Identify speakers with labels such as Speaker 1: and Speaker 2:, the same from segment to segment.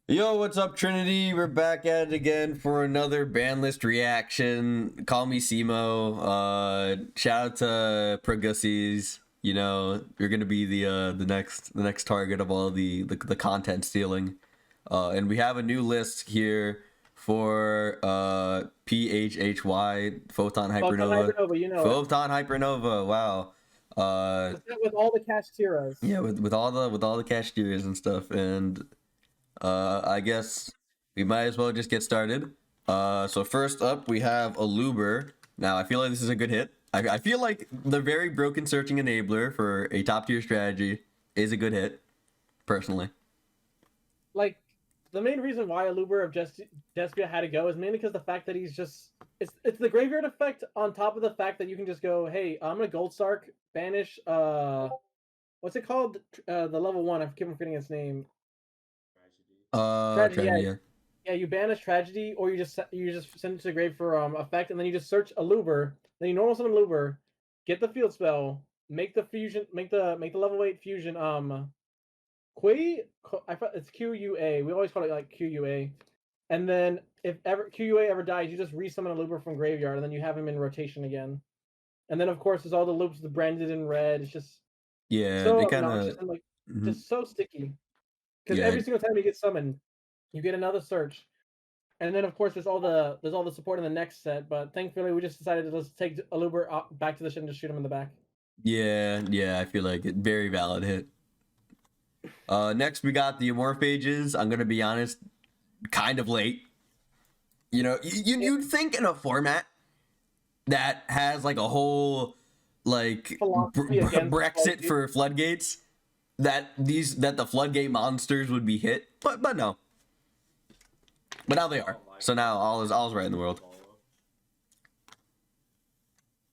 Speaker 1: Yo, what's up, Trinity? We're back at it again for another Banlist reaction. Call me Simo. Shout out to Pregussies. You know, you're gonna be the next target of all the content stealing. And we have a new list here for PHHY Photon Hypernova.
Speaker 2: Hypernova, you know it.
Speaker 1: Photon Hypernova. Wow.
Speaker 2: With all the Castiras.
Speaker 1: Yeah, with all the cashiers and stuff, and I guess we might as well just get started. So first up, we have Aluber. Now, I feel like this is a good hit. I feel like the very broken searching enabler for a top tier strategy is a good hit, personally.
Speaker 2: Like, the main reason why Aluber of Despia had to go is mainly because the fact that he's just... It's the graveyard effect on top of the fact that you can just go, hey, I'm going to Gold Sark, banish, what's it called? The level 1, I keep forgetting its name.
Speaker 1: Tragedy, yeah.
Speaker 2: Yeah, you banish Tragedy, or you just send it to the grave for effect, and then you just search Aluber, then you normal summon Aluber, get the field spell, make the fusion, make the level 8 fusion, it's QUA. We always call it like QUA. And then if ever QUA ever dies, you just resummon Aluber from graveyard, and then you have him in rotation again. And then of course there's all the loops, the branded in red. It's just so
Speaker 1: they kind
Speaker 2: obnoxious
Speaker 1: of
Speaker 2: and like just so sticky. Because
Speaker 1: yeah.
Speaker 2: every single time you get summoned, you get another search. And then of course there's all the support in the next set, but thankfully we just decided to just take Aluber back to the ship and just shoot him in the back.
Speaker 1: Yeah, I feel like it. Very valid hit. Next we got the Amorphages. I'm gonna be honest, kind of late. You know, you'd think in a format that has like a whole like Brexit for floodgates that the floodgate monsters would be hit, but no. But now they are. So now all's right in the world.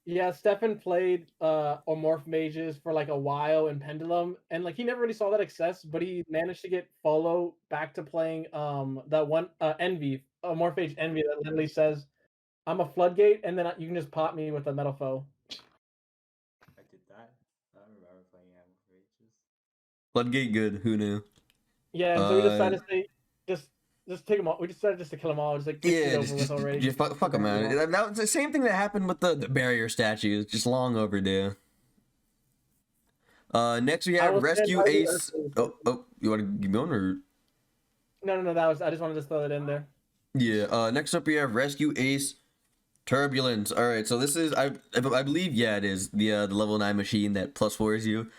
Speaker 2: Yeah, Stefan played Amorph Mages for like a while in Pendulum, and like he never really saw that success, but he managed to get Follow back to playing that one Envy, Amorph Mage Envy that literally says, I'm a floodgate, and then you can just pop me with a Metal Foe.
Speaker 3: I did that. I don't remember playing Amorph Mages.
Speaker 1: Floodgate good, who knew?
Speaker 2: Yeah, and so we decided to say just take them all. We decided just to kill them all. Just like
Speaker 1: just fuck them, man. That was the same thing that happened with the barrier statues. Just long overdue. Next we have Rescue Ace. Oh, you want to keep going or?
Speaker 2: No. That was I just wanted to throw that in there.
Speaker 1: Yeah. Next up we have Rescue Ace Turbulence. All right. So this is I believe it is the level 9 machine that +4s you.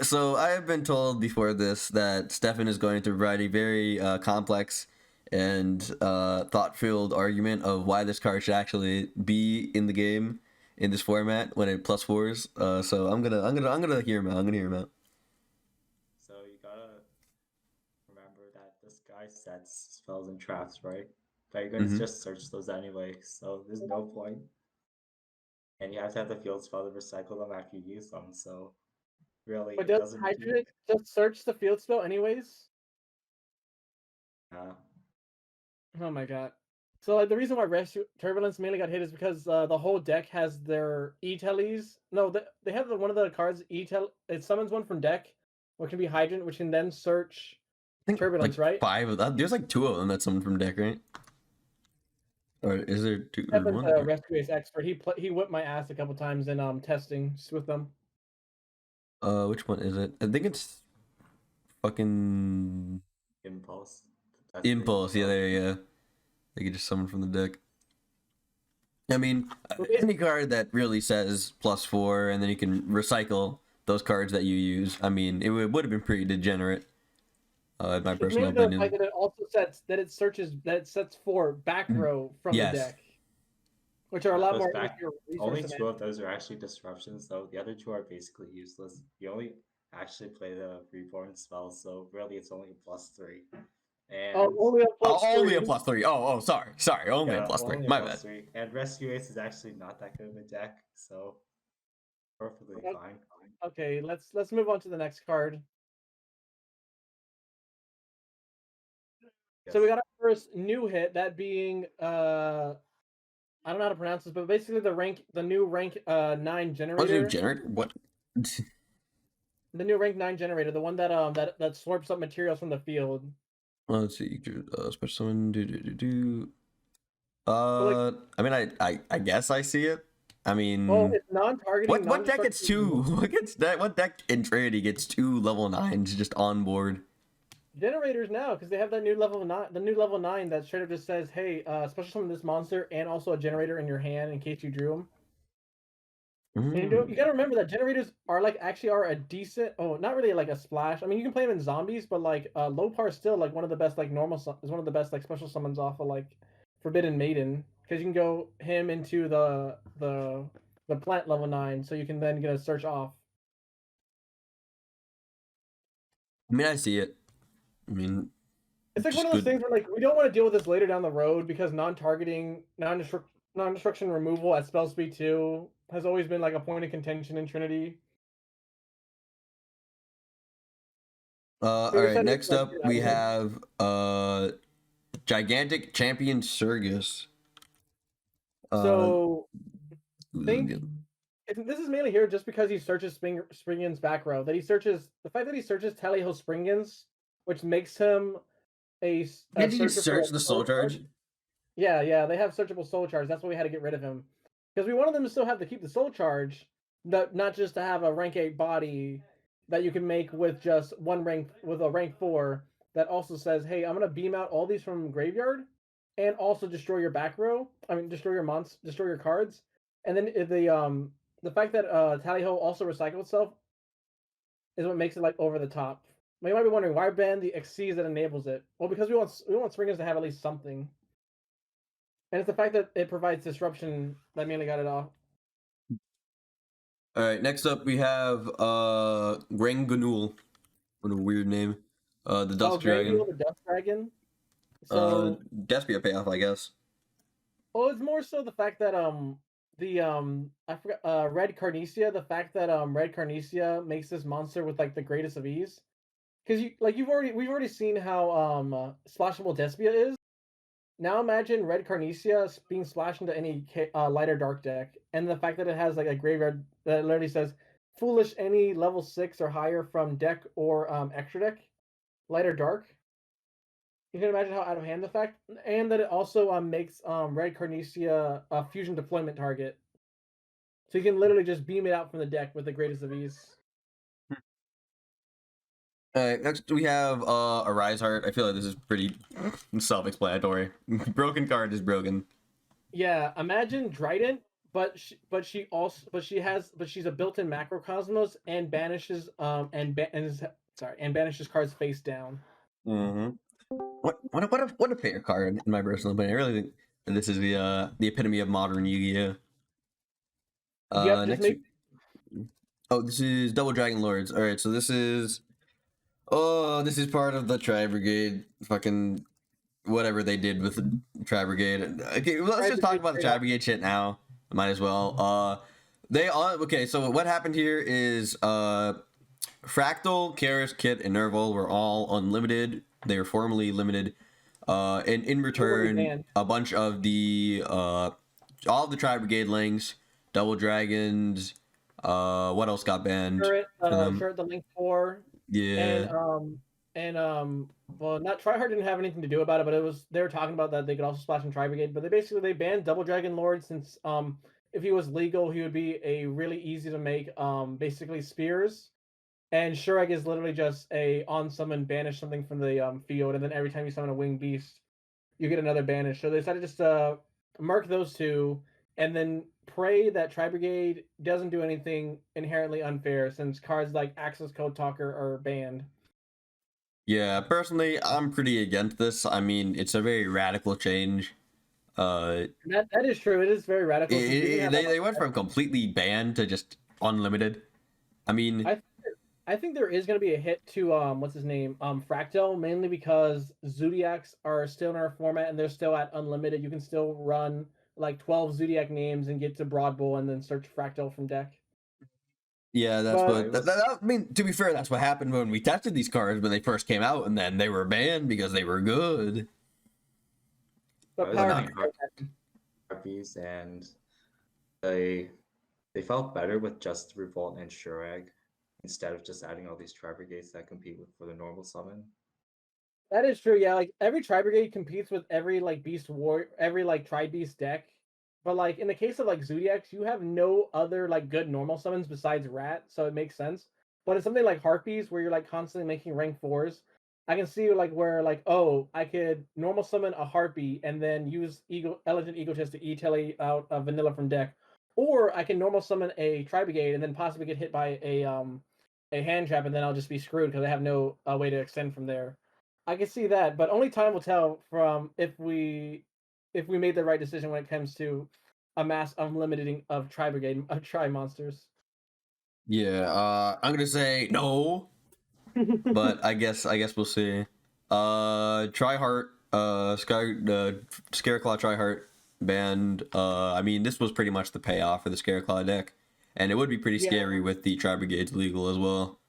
Speaker 1: So I have been told before this that Stefan is going to provide a very complex and thought-filled argument of why this card should actually be in the game in this format when it +4s. So I'm gonna hear him out.
Speaker 3: So you gotta remember that this guy sets spells and traps, right? But you're gonna just search those anyway, so there's no point. And you have to have the field spell to recycle them after you use them. So really,
Speaker 2: but does Hydrant just search the field spell anyways?
Speaker 3: Yeah.
Speaker 2: Oh my god. So like the reason why Rescue Turbulence mainly got hit is because the whole deck has their E-Teles. No, they have one of the cards E-Tel. It summons one from deck, which can be Hydrant, which can then search Turbulence,
Speaker 1: like
Speaker 2: right?
Speaker 1: 5 of that. There's like 2 of them that summoned from deck, right? Or is there 2 or 1?
Speaker 2: Stefan's a Rescue Ace expert. He whipped my ass a couple times in testing with them.
Speaker 1: Which one is it? I think it's fucking
Speaker 3: Impulse.
Speaker 1: Impulse. Yeah, there you go. They can just summon from the deck. I mean, any card that really says +4, and then you can recycle those cards that you use. I mean, it would have been pretty degenerate, in my personal opinion.
Speaker 2: That it also sets that it sets 4 back row from the deck, which are a lot more.
Speaker 3: Only 2 of those are actually disruptions, though. The other 2 are basically useless. You only actually play the reborn spell, so really it's only a +3. And
Speaker 2: only a +3.
Speaker 1: Oh, sorry. Only a +3. My bad.
Speaker 3: And Rescue Ace is actually not that good of a deck, so perfectly fine.
Speaker 2: Okay, let's move on to the next card. Yes. So we got our first new hit, that being I don't know how to pronounce this, but basically the new rank 9 generator.
Speaker 1: What's new generator? What?
Speaker 2: The new rank 9 generator, the one that that slurps up materials from the field.
Speaker 1: Let's see. Special summon.
Speaker 2: like,
Speaker 1: I mean, I guess I see it. I
Speaker 2: well,
Speaker 1: mean,
Speaker 2: it's non-targeting,
Speaker 1: what deck gets
Speaker 2: non-destructive.
Speaker 1: two? What deck in Trinity gets 2 level 9s just on board?
Speaker 2: Generators now, because they have that new level 9, the new level 9 that straight up just says, "Hey, special summon this monster and also a generator in your hand in case you drew them." And you gotta remember that generators are like actually are a decent. Oh, not really like a splash. I mean, you can play them in zombies, but like Lopar is still like one of the best like is one of the best like special summons off of like Forbidden Maiden, because you can go him into the plant level 9, so you can then get a search off.
Speaker 1: I mean, I see it. I mean,
Speaker 2: It's like one
Speaker 1: just
Speaker 2: of those
Speaker 1: good.
Speaker 2: things where like we don't want to deal with this later down the road, because non-targeting, non-destruction removal at spell speed 2 has always been like a point of contention in Trinity.
Speaker 1: All
Speaker 2: So we
Speaker 1: right.
Speaker 2: decided to
Speaker 1: Next
Speaker 2: like get
Speaker 1: up,
Speaker 2: it out
Speaker 1: we
Speaker 2: of the way.
Speaker 1: have gigantic champion Surgus.
Speaker 2: So think
Speaker 1: Again.
Speaker 2: this is mainly here just because he searches Springen's back row. That he searches the fact that he searches Taliho Springen's, which makes him a
Speaker 1: Did you
Speaker 2: searcher for
Speaker 1: search
Speaker 2: like
Speaker 1: the soul
Speaker 2: soul charge.
Speaker 1: charge?
Speaker 2: Yeah, they have searchable soul charge. That's why we had to get rid of him, because we wanted them to still have to keep the soul charge, not just to have a rank 8 body that you can make with just one rank with a rank 4 that also says, "Hey, I'm gonna beam out all these from graveyard, and also destroy your back row. I mean, destroy your destroy your cards." And then the fact that Tally-Ho also recycles itself is what makes it like over the top. But you might be wondering, why ban the Xyz that enables it? Well, because we want Springers to have at least something. And it's the fact that it provides disruption that mainly got it off.
Speaker 1: All right. Next up, we have Granganul. What a weird name. The
Speaker 2: Oh,
Speaker 1: Dusk
Speaker 2: Granule
Speaker 1: Dragon.
Speaker 2: the Dust Dragon. So,
Speaker 1: Despia payoff, I guess.
Speaker 2: well, it's more so the fact that the I forgot Red Carnesia. The fact that Red Carnesia makes this monster with like the greatest of ease, because we've already seen how splashable Despia is. Now imagine Red Carnesia being splashed into any lighter dark deck, and the fact that it has like a graveyard that literally says "Foolish any level 6 or higher from deck or extra deck, lighter dark." You can imagine how out of hand the fact, and that it also makes Red Carnesia a fusion deployment target, so you can literally just beam it out from the deck with the greatest of ease.
Speaker 1: All right. Next, we have a Rise Heart. I feel like this is pretty self-explanatory. Broken card is broken.
Speaker 2: Yeah, imagine Dryden, but she's a built-in macrocosmos and banishes and banishes cards face down.
Speaker 1: Mm-hmm. What a fair card in my personal opinion. I really think that this is the epitome of modern Yu-Gi-Oh.
Speaker 2: Yep, just
Speaker 1: Next,
Speaker 2: make
Speaker 1: this is Double Dragon Lords. All right, so this is part of the Tri Brigade. Fucking whatever they did with the Tri Brigade. Okay, well, let's
Speaker 2: Tri
Speaker 1: just talk
Speaker 2: Brigade
Speaker 1: about the
Speaker 2: straight
Speaker 1: Tri
Speaker 2: up.
Speaker 1: Brigade shit now. Might as well. They all okay. So what happened here is Fractal, Karis, Kit, and Nerval were all unlimited. They were formerly limited. And in
Speaker 2: They were already
Speaker 1: return,
Speaker 2: banned.
Speaker 1: a bunch of the all of the Tri Brigade links, Double Dragons, what else got banned for them?
Speaker 2: Shirt the Link 4, and
Speaker 1: Yeah.
Speaker 2: well, not Tryhard didn't have anything to do about it, but they were talking about that they could also splash in Tri Brigade, but they banned Double Dragon Lord, since if he was legal, he would be a really easy to make basically spears. And Shurag is literally just a on summon banish something from the field, and then every time you summon a winged beast, you get another banish. So they decided just to mark those two, and then pray that Tri Brigade doesn't do anything inherently unfair, since cards like Access Code Talker are banned.
Speaker 1: Yeah, personally, I'm pretty against this. I mean, it's a very radical change.
Speaker 2: That is true. It is very radical, since we didn't have that much.
Speaker 1: They went from completely banned to just unlimited. I mean,
Speaker 2: I I think there is going to be a hit to what's his name, Fractal, mainly because Zodiacs are still in our format and they're still at unlimited. You can still run like 12 Zodiac names and get to Broad Bull and then search Fractal from deck.
Speaker 1: yeah, that's
Speaker 2: But
Speaker 3: I
Speaker 1: what.
Speaker 3: was
Speaker 1: I mean, to be fair, that's what happened when we tested these cards when they first came out, and then they were banned because they were good.
Speaker 3: I
Speaker 2: but
Speaker 3: was
Speaker 2: power
Speaker 1: not-
Speaker 3: playing Harpies, and they felt better with just Revolt and Shurag instead of just adding all these Tri Brigades that compete with for the normal summon.
Speaker 2: That is true. Yeah, like every Tri Brigade competes with every like Beast War, every like Tri Beast deck. But like in the case of like Zodiacs, you have no other like good normal summons besides Rat, so it makes sense. But it's something like Harpies where you're like constantly making rank 4s. I can see like where like, oh, I could normal summon a Harpy and then use Elegant Egotist to E-Tele out a vanilla from deck. Or I can normal summon a Tri Brigade and then possibly get hit by a hand trap, and then I'll just be screwed because I have no way to extend from there. I can see that, but only time will tell from if we made the right decision when it comes to amass unlimited of Tri Brigade of Tri monsters.
Speaker 1: Yeah, I'm gonna say no, but I guess we'll see. Tryheart, Scareclaw Tryheart banned. I mean, this was pretty much the payoff for the Scareclaw deck, and it would be pretty scary with the Tri Brigades legal as well.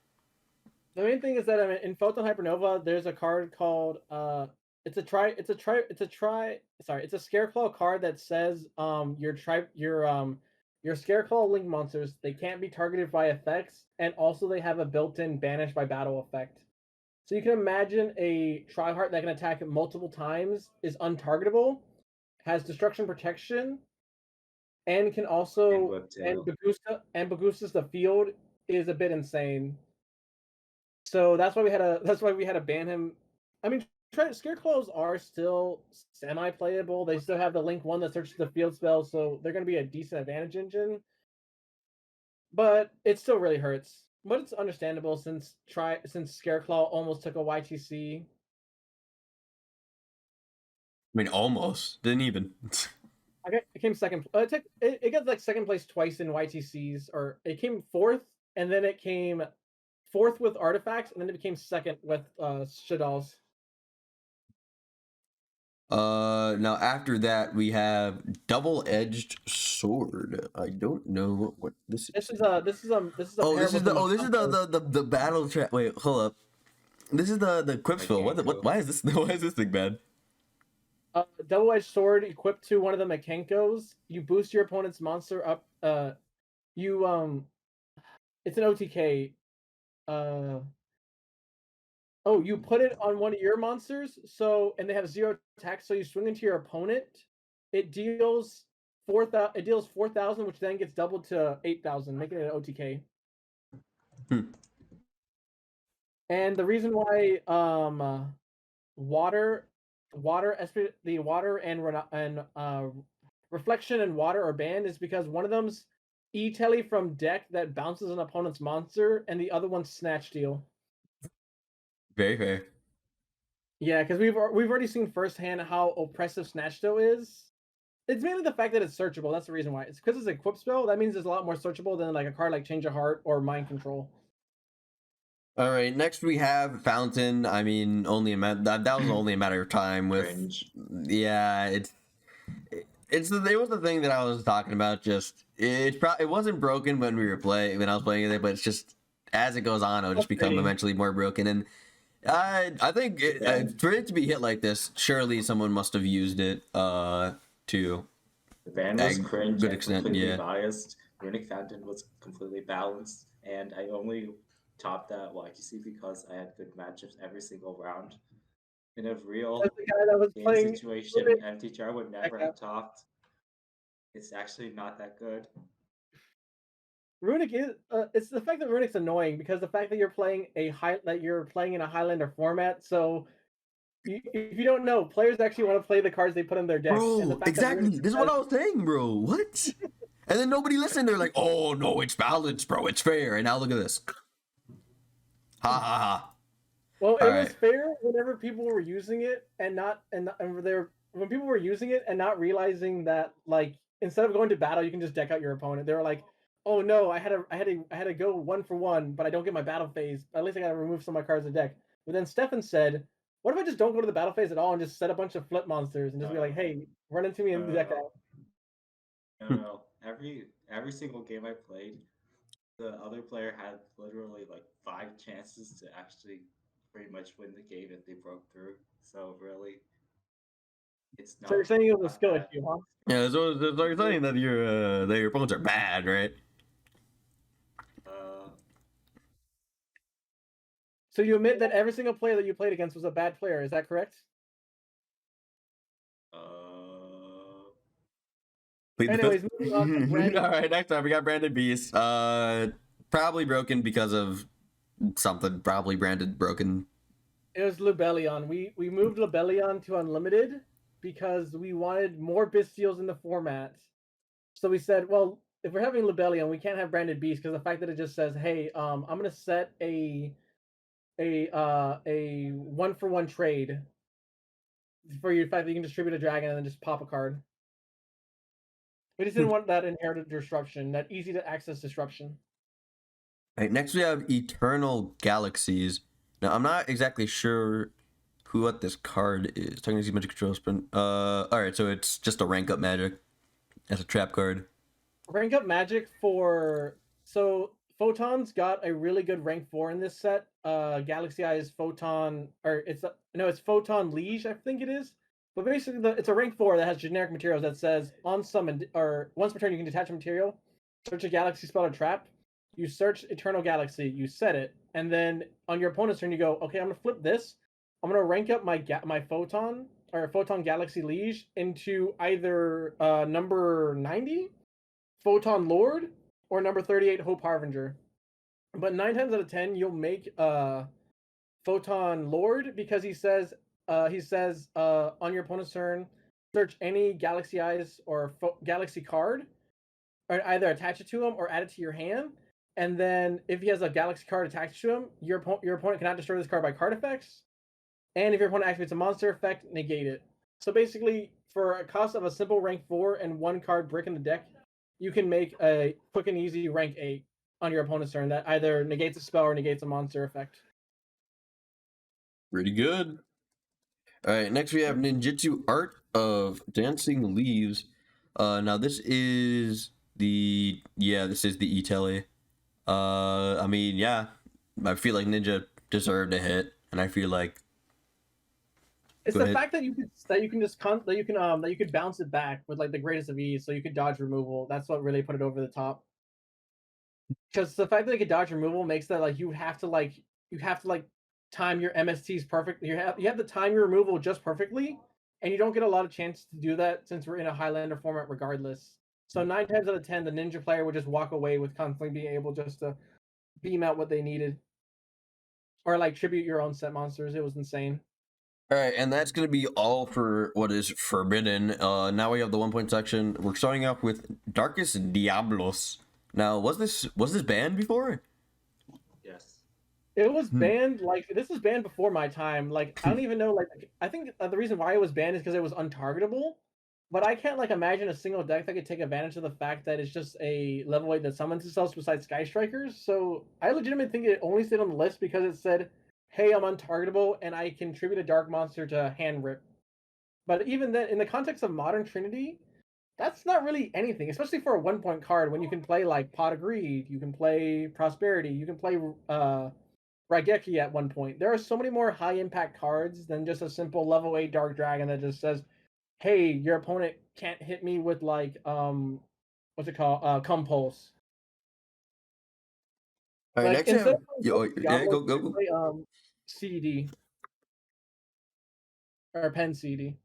Speaker 2: The main thing is that in Photon Hypernova, there's a card called it's a Scareclaw card that says your Scareclaw link monsters, they can't be targeted by effects, and also they have a built-in banish by battle effect. So you can imagine a Tryhard that can attack multiple times is untargetable, has destruction protection, and can also and Bagusta's the field is a bit insane. So that's why we had to ban him. I mean, Scareclaws are still semi-playable. They still have the Link 1 that searches the field spell, so they're going to be a decent advantage engine. But it still really hurts. But it's understandable since Scareclaw almost took a YTC.
Speaker 1: I mean, almost didn't even.
Speaker 2: It came second. It got like second place twice in YTCs, or it came fourth, and then it came fourth with artifacts, and then it became second with Shaddolls.
Speaker 1: Now after that we have double-edged sword. I don't know what this is.
Speaker 2: This is a
Speaker 1: this is the battle trap. Wait, hold up. This is the Quipsville. What why is this thing bad?
Speaker 2: Double-edged sword equipped to one of the Mechankos. You boost your opponent's monster up. It's an OTK. You put it on one of your monsters, and they have 0 attack, so you swing into your opponent. It deals 4,000. It deals 4,000, which then gets doubled to 8,000, making it an OTK. And the reason why water and reflection and water are banned is because one of them's E-Tele from deck that bounces an opponent's monster, and the other one's Snatch Steal.
Speaker 1: Very fair.
Speaker 2: Yeah, because we've already seen firsthand how oppressive Snatch Steal is. It's mainly the fact that it's searchable. That's the reason why. It's because it's a equip spell. That means it's a lot more searchable than like a card like Change of Heart or Mind Control.
Speaker 1: All right, next we have Fountain. I mean, that was only a matter of time with.
Speaker 3: Cringe.
Speaker 1: Yeah, it was the thing that I was talking about. Just it wasn't broken when I was playing it, but it's just as it goes on, it'll just become eventually more broken. And I think for it to be hit like this, surely someone must have used it to.
Speaker 3: The ban was cringe.
Speaker 1: Good extent,
Speaker 3: completely biased. Runic Fountain was completely balanced, and I only topped that YTC because I had good matchups every single round. In a real game situation, MTGR would never have topped. It's actually not that good.
Speaker 2: Runic is it's the fact that Runic's annoying because the fact that you're playing in a Highlander format, so if you don't know, players actually want to play the cards they put in their deck.
Speaker 1: Bro, exactly. This is what I was saying, bro. What? And then nobody listened. They're like, "Oh no, it's balanced, bro. It's fair." And now look at this. Ha ha ha.
Speaker 2: Well, it was fair whenever people were using it when people were using it and not realizing that like instead of going to battle, you can just deck out your opponent. They were like, "Oh no, I had to go 1-for-1, but I don't get my battle phase. At least I got to remove some of my cards in the deck." But then Stefan said, "What if I just don't go to the battle phase at all and just set a bunch of flip monsters and just be like, hey, run into me in the deck out?"
Speaker 3: No. Every single game I played, the other player had literally like 5 chances to actually pretty much win the game if they broke through. So really, it's not.
Speaker 2: So you're saying it was a skill issue, huh?
Speaker 1: Yeah, so you're saying that your opponents are bad, right?
Speaker 2: So you admit that every single player that you played against was a bad player, is that correct? Anyways, moving on to Brandon.
Speaker 1: All right, next time we got Brandon Beast. Probably broken because of something. Probably branded broken.
Speaker 2: It was Lubellion. We moved Lubellion to unlimited because we wanted more Bystials in the format. So we said, well, if we're having Lubellion, we can't have branded beast because the fact that it just says, hey, I'm gonna set a 1-for-1 trade for you, the fact that you can distribute a dragon and then just pop a card. We just didn't want that inherited disruption, that easy to access disruption.
Speaker 1: All right, next we have Eternal Galaxies. Now I'm not exactly sure what this card is. Talking to magic control sprint. All right, so it's just a rank up magic as a trap card.
Speaker 2: Rank up magic for Photon's got a really good rank 4 in this set. Galaxy Eye's Photon, or it's Photon Liege, I think it is. But basically, it's a rank 4 that has generic materials that says on summon or once per turn you can detach a material, search a galaxy spell or trap. You search Eternal Galaxy, you set it, and then on your opponent's turn you go, okay, I'm gonna flip this. I'm gonna rank up my Photon or Photon Galaxy Liege into either number 90, Photon Lord, or number 38, Hope Harbinger. But 9 times out of 10, you'll make Photon Lord because he says on your opponent's turn, search any Galaxy Eyes or Galaxy card, or either attach it to him or add it to your hand. And then if he has a Galaxy card attached to him, your opponent cannot destroy this card by card effects. And if your opponent activates a monster effect, negate it. So basically, for a cost of a simple rank 4 and 1 card brick in the deck, you can make a quick and easy rank 8 on your opponent's turn that either negates a spell or negates a monster effect.
Speaker 1: Pretty good. All right, next we have Ninjutsu Art of Dancing Leaves. Now this is the E-Tele. I mean, yeah, I feel like Ninja deserved a hit, and I feel like
Speaker 2: it's the fact that you could bounce it back with like the greatest of ease, so you could dodge removal. That's what really put it over the top. Because the fact that it could dodge removal makes that like you have to time your MSTs perfectly. You have to time your removal just perfectly, and you don't get a lot of chances to do that since we're in a Highlander format regardless. So 9 times out of 10, the Ninja player would just walk away with constantly being able just to beam out what they needed, or like tribute your own set monsters. It was insane.
Speaker 1: All right, and that's going to be all for what is forbidden. Now we have the 1 point section. We're starting off with Darkest Diablos. Now, was this banned before?
Speaker 3: Yes.
Speaker 2: It was banned. Like this was banned before my time. Like I don't even know. Like I think the reason why it was banned is because it was untargetable. But I can't like imagine a single deck that could take advantage of the fact that it's just a level 8 that summons itself besides Sky Strikers. So I legitimately think it only stayed on the list because it said, hey, I'm untargetable and I contribute a dark monster to hand rip. But even then, in the context of modern Trinity, that's not really anything, especially for a 1 point card when you can play like Pot of Greed, you can play Prosperity, you can play Raigeki at 1 point. There are so many more high impact cards than just a simple level 8 Dark Dragon that just says, hey, your opponent can't hit me with like what's it called? Compulse.
Speaker 1: All right,
Speaker 2: Like,
Speaker 1: next
Speaker 2: instead
Speaker 1: go.
Speaker 2: play, CD or Pen CD.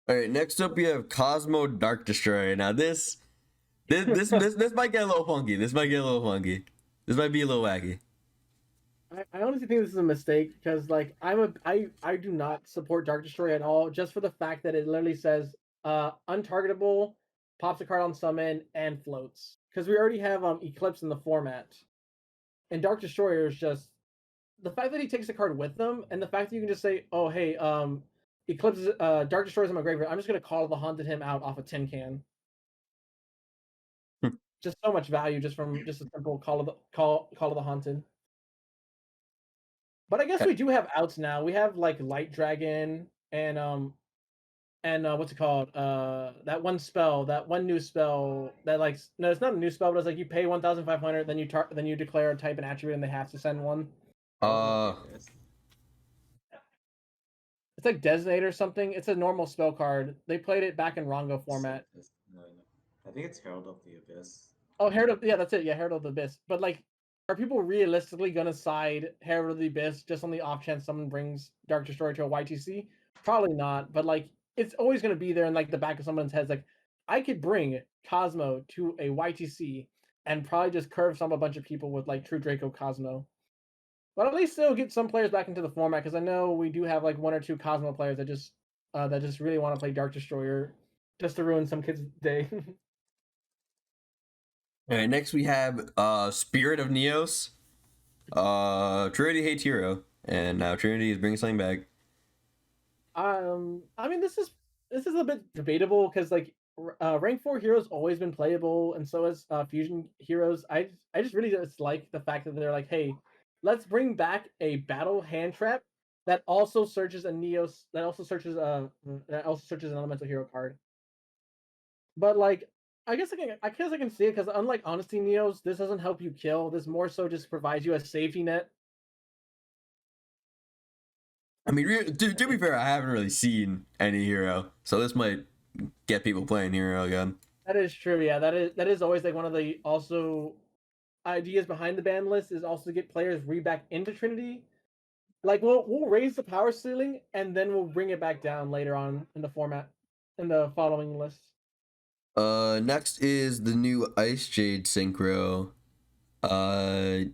Speaker 1: All right, next up we have Cosmo Dark Destroyer. Now this might get a little funky. This might be a little wacky.
Speaker 2: I honestly think this is a mistake because like I do not support Dark Destroy at all, just for the fact that it literally says untargetable, pops a card on summon, and floats. Because we already have Eclipse in the format. And Dark Destroyer is just the fact that he takes the card with them, and the fact that you can just say, oh hey, Eclipse Dark Destroyer's in my graveyard. I'm just gonna call the Haunted him out off a tin can. Just so much value just from just a simple call of the Haunted. But I guess we do have outs now. We have like Light Dragon and what's it called? That one new spell that like no, it's not a new spell, but it's like you pay 1,500, then you declare a type and attribute, and they have to send one. It's like Designate or something. It's a normal spell card. They played it back in Rongo format.
Speaker 3: No. I think it's Herald of the Abyss.
Speaker 2: Oh, that's it. Yeah, Herald of the Abyss. But like, are people realistically gonna side Herald of the Abyss just on the off chance someone brings Dark Destroyer to a YTC? Probably not, but like it's always gonna be there in like the back of someone's head. Like I could bring Cosmo to a YTC and probably just curve some a bunch of people with like True Draco Cosmo. But at least still get some players back into the format because I know we do have like one or two Cosmo players that just really want to play Dark Destroyer just to ruin some kids' day.
Speaker 1: All right, next we have Spirit of Neos. Trinity hates Hero, and now Trinity is bringing something back.
Speaker 2: I mean, this is a bit debatable because like rank 4 heroes always been playable, and so has fusion heroes. I just really just like the fact that they're like, hey, let's bring back a battle hand trap that also searches a Neos that also searches an elemental hero card. But like, I guess I can see it because unlike Honesty Neos, this doesn't help you kill. This more so just provides you a safety net.
Speaker 1: I mean, to be fair, I haven't really seen any Hero, so this might get people playing Hero again.
Speaker 2: That is true. Yeah, that is always like one of the also ideas behind the ban list is also to get players back into Trinity. Like we'll raise the power ceiling and then we'll bring it back down later on in the format in the following list.
Speaker 1: Next is the new Ice Jade Synchro. I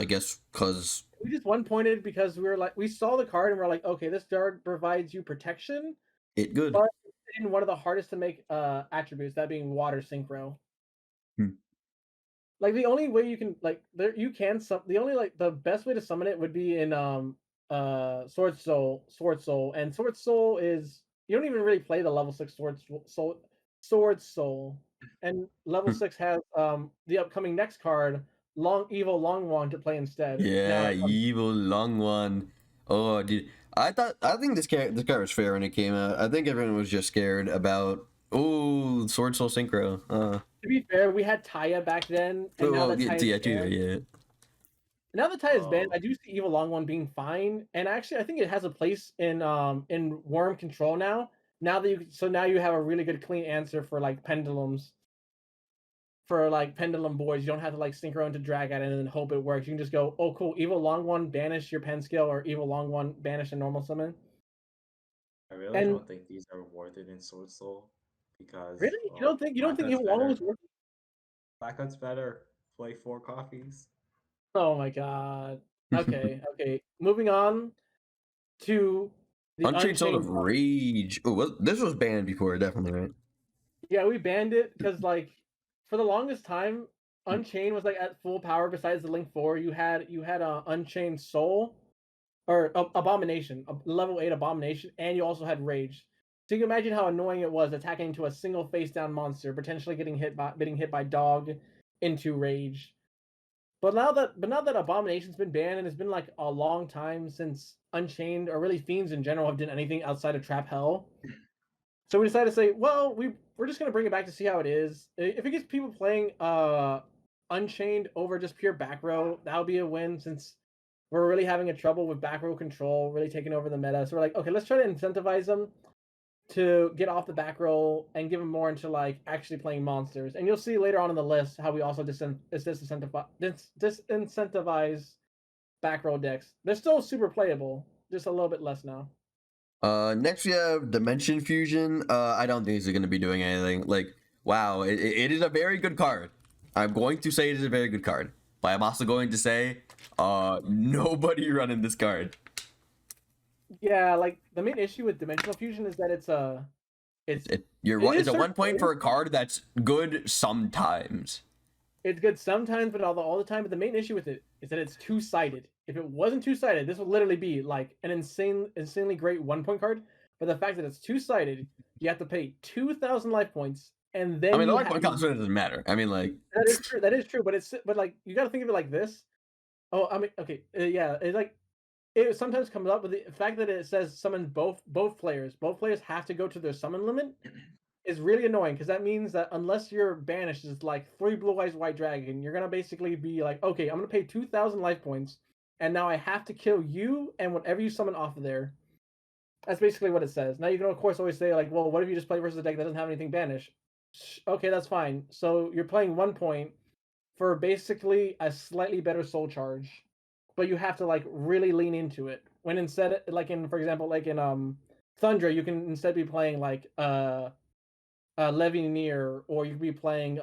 Speaker 1: guess because
Speaker 2: We just one pointed because we were like we saw the card and we're like, okay, this card provides you protection,
Speaker 1: it good.
Speaker 2: but in one of the hardest to make attributes, that being water synchro. Like the only way you can like there you can the only like the best way to summon it would be in Sword Soul and Sword Soul is you don't even really play the level 6 Sword Soul and level 6 has the upcoming next card Evil Long Wand to play instead.
Speaker 1: Yeah,
Speaker 2: Now,
Speaker 1: Evil Long One. Oh, dude, I think this card was fair when it came out. I think everyone was just scared about Sword Soul Synchro.
Speaker 2: to be fair, we had Taya back then, and now that Taya's banned, now that Taya's banned, I do see Evil Long One being fine, and actually, I think it has a place in Worm Control now. Now that now you have a really good clean answer for like pendulums, for like pendulum boys. You don't have to like synchro into drag at it and then hope it works. You can just go, oh cool, Evil Long One, banish your pen skill, or Evil Long One, banish a normal summon.
Speaker 3: I really don't think these are worth it in Sword Soul because
Speaker 2: really you don't think Evil Long One's worth it?
Speaker 3: Black Hunt's better. Play 4 coffees.
Speaker 2: Oh my god. Okay, okay. Moving on to the
Speaker 1: Unchained Soul of Rage. Oh, well, this was banned before, definitely, right?
Speaker 2: Yeah, we banned it because like for the longest time, Unchained was like at full power. Besides the Link 4, you had Unchained Soul or Abomination, a level 8 Abomination, and you also had Rage. So you can imagine how annoying it was attacking into a single face down monster, potentially getting hit by Dog into Rage. But now that Abomination's been banned and it's been like a long time since Unchained or really Fiends in general have done anything outside of Trap Hell. So we decided to say, well, we're just gonna bring it back to see how it is. If it gets people playing Unchained over just pure back row, that'll be a win since we're really having a trouble with back row control, really taking over the meta. So we're like, okay, let's try to incentivize them to get off the back row and give them more into like actually playing monsters. And you'll see later on in the list how we also disincentivize back row decks. They're still super playable, just a little bit less now.
Speaker 1: Next we have Dimension Fusion. I don't think it's going to be doing anything. Like, wow, it is a very good card. I'm going to say it is a very good card, but I'm also going to say, nobody running this card.
Speaker 2: Yeah, like the main issue with Dimensional Fusion is that it's a
Speaker 1: 1 point for a card that's good sometimes.
Speaker 2: It's good sometimes, but all the time. But the main issue with it is that it's two-sided. If it wasn't two-sided, this would literally be like an insanely great 1 point card. But the fact that it's two-sided, you have to pay 2,000 life points, and then
Speaker 1: the life point cost doesn't matter. I mean, like
Speaker 2: that is true. That is true. But like you got to think of it like this. Oh, I mean, okay, yeah. It's like it sometimes comes up with the fact that it says summon both players. Both players have to go to their summon limit. Is really annoying because that means that unless you're banished as like 3 Blue Eyes White Dragon, you're gonna basically be like, okay, I'm gonna pay 2,000 life points, and now I have to kill you and whatever you summon off of there. That's basically what it says. Now you can of course always say like, well, what if you just play versus a deck that doesn't have anything banished? Okay, that's fine. So you're playing 1 point, for basically a slightly better soul charge, but you have to like really lean into it. When instead, like in for example, like in Thundra, you can instead be playing like Levineer, or you could be playing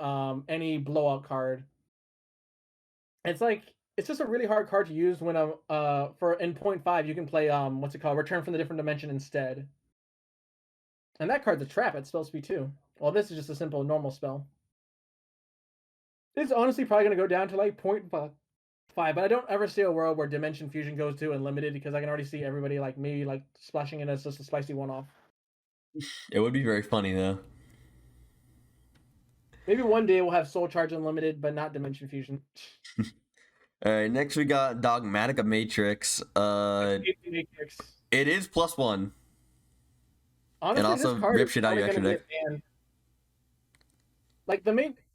Speaker 2: any blowout card. It's like it's just a really hard card to use when for in 0.5 you can play what's it called, Return from the Different Dimension instead. And that card's a trap at spell speed too. Well, this is just a simple normal spell. It's honestly probably gonna go down to like 0.5, but I don't ever see a world where Dimension Fusion goes to unlimited, because I can already see everybody like maybe like splashing in as just a spicy one-off.
Speaker 1: It would be very funny though.
Speaker 2: Maybe one day we'll have Soul Charge unlimited, but not Dimension Fusion.
Speaker 1: All right, next we got Dogmatic Matrix.
Speaker 2: Matrix.
Speaker 1: It is +1.
Speaker 2: Honestly,
Speaker 1: and also
Speaker 2: this card
Speaker 1: rip
Speaker 2: is
Speaker 1: shit out of your
Speaker 2: probably
Speaker 1: extra
Speaker 2: gonna
Speaker 1: deck.
Speaker 2: be a ban.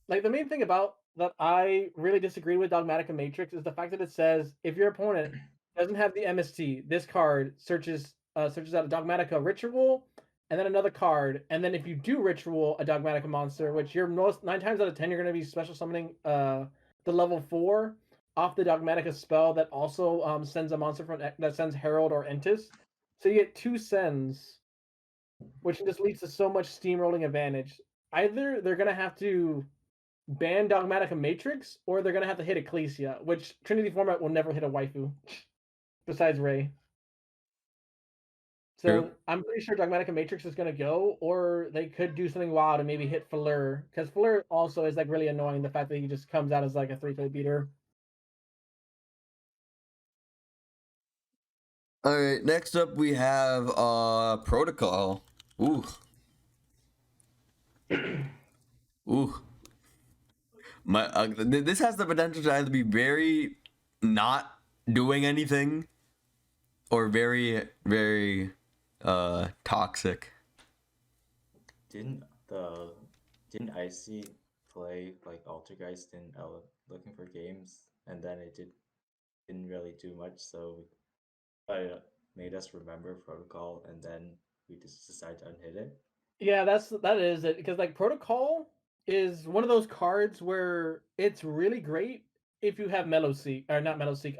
Speaker 2: Like the main thing about that I really disagree with Dogmatic Matrix is the fact that it says if your opponent doesn't have the MST, this card searches out a Dogmatica Ritual, and then another card, and then if you do Ritual a Dogmatica monster, which you're 9 times out of 10 you're going to be special summoning the level 4 off the Dogmatica spell that also sends a monster from that sends Herald or Entis, so you get 2 sends, which just leads to so much steamrolling advantage. Either they're going to have to ban Dogmatica Matrix, or they're going to have to hit Ecclesia, which Trinity Format will never hit a waifu, besides Ray. So
Speaker 1: True.
Speaker 2: I'm pretty sure Dogmatica Matrix is going to go, or they could do something wild and maybe hit Fleur, because Fleur also is like really annoying, the fact that he just comes out as like a 3-play beater.
Speaker 1: All right, next up we have Protocol. Ooh. Ooh. This has the potential to either be very not doing anything or very, very toxic.
Speaker 3: Didn't Icy play like Altergeist in looking for games, and then it didn't really do much, so made us remember Protocol, and then we just decided to unhit it.
Speaker 2: Yeah, that is it, because like Protocol is one of those cards where it's really great if you have Mellowseek, or not Mellowseek,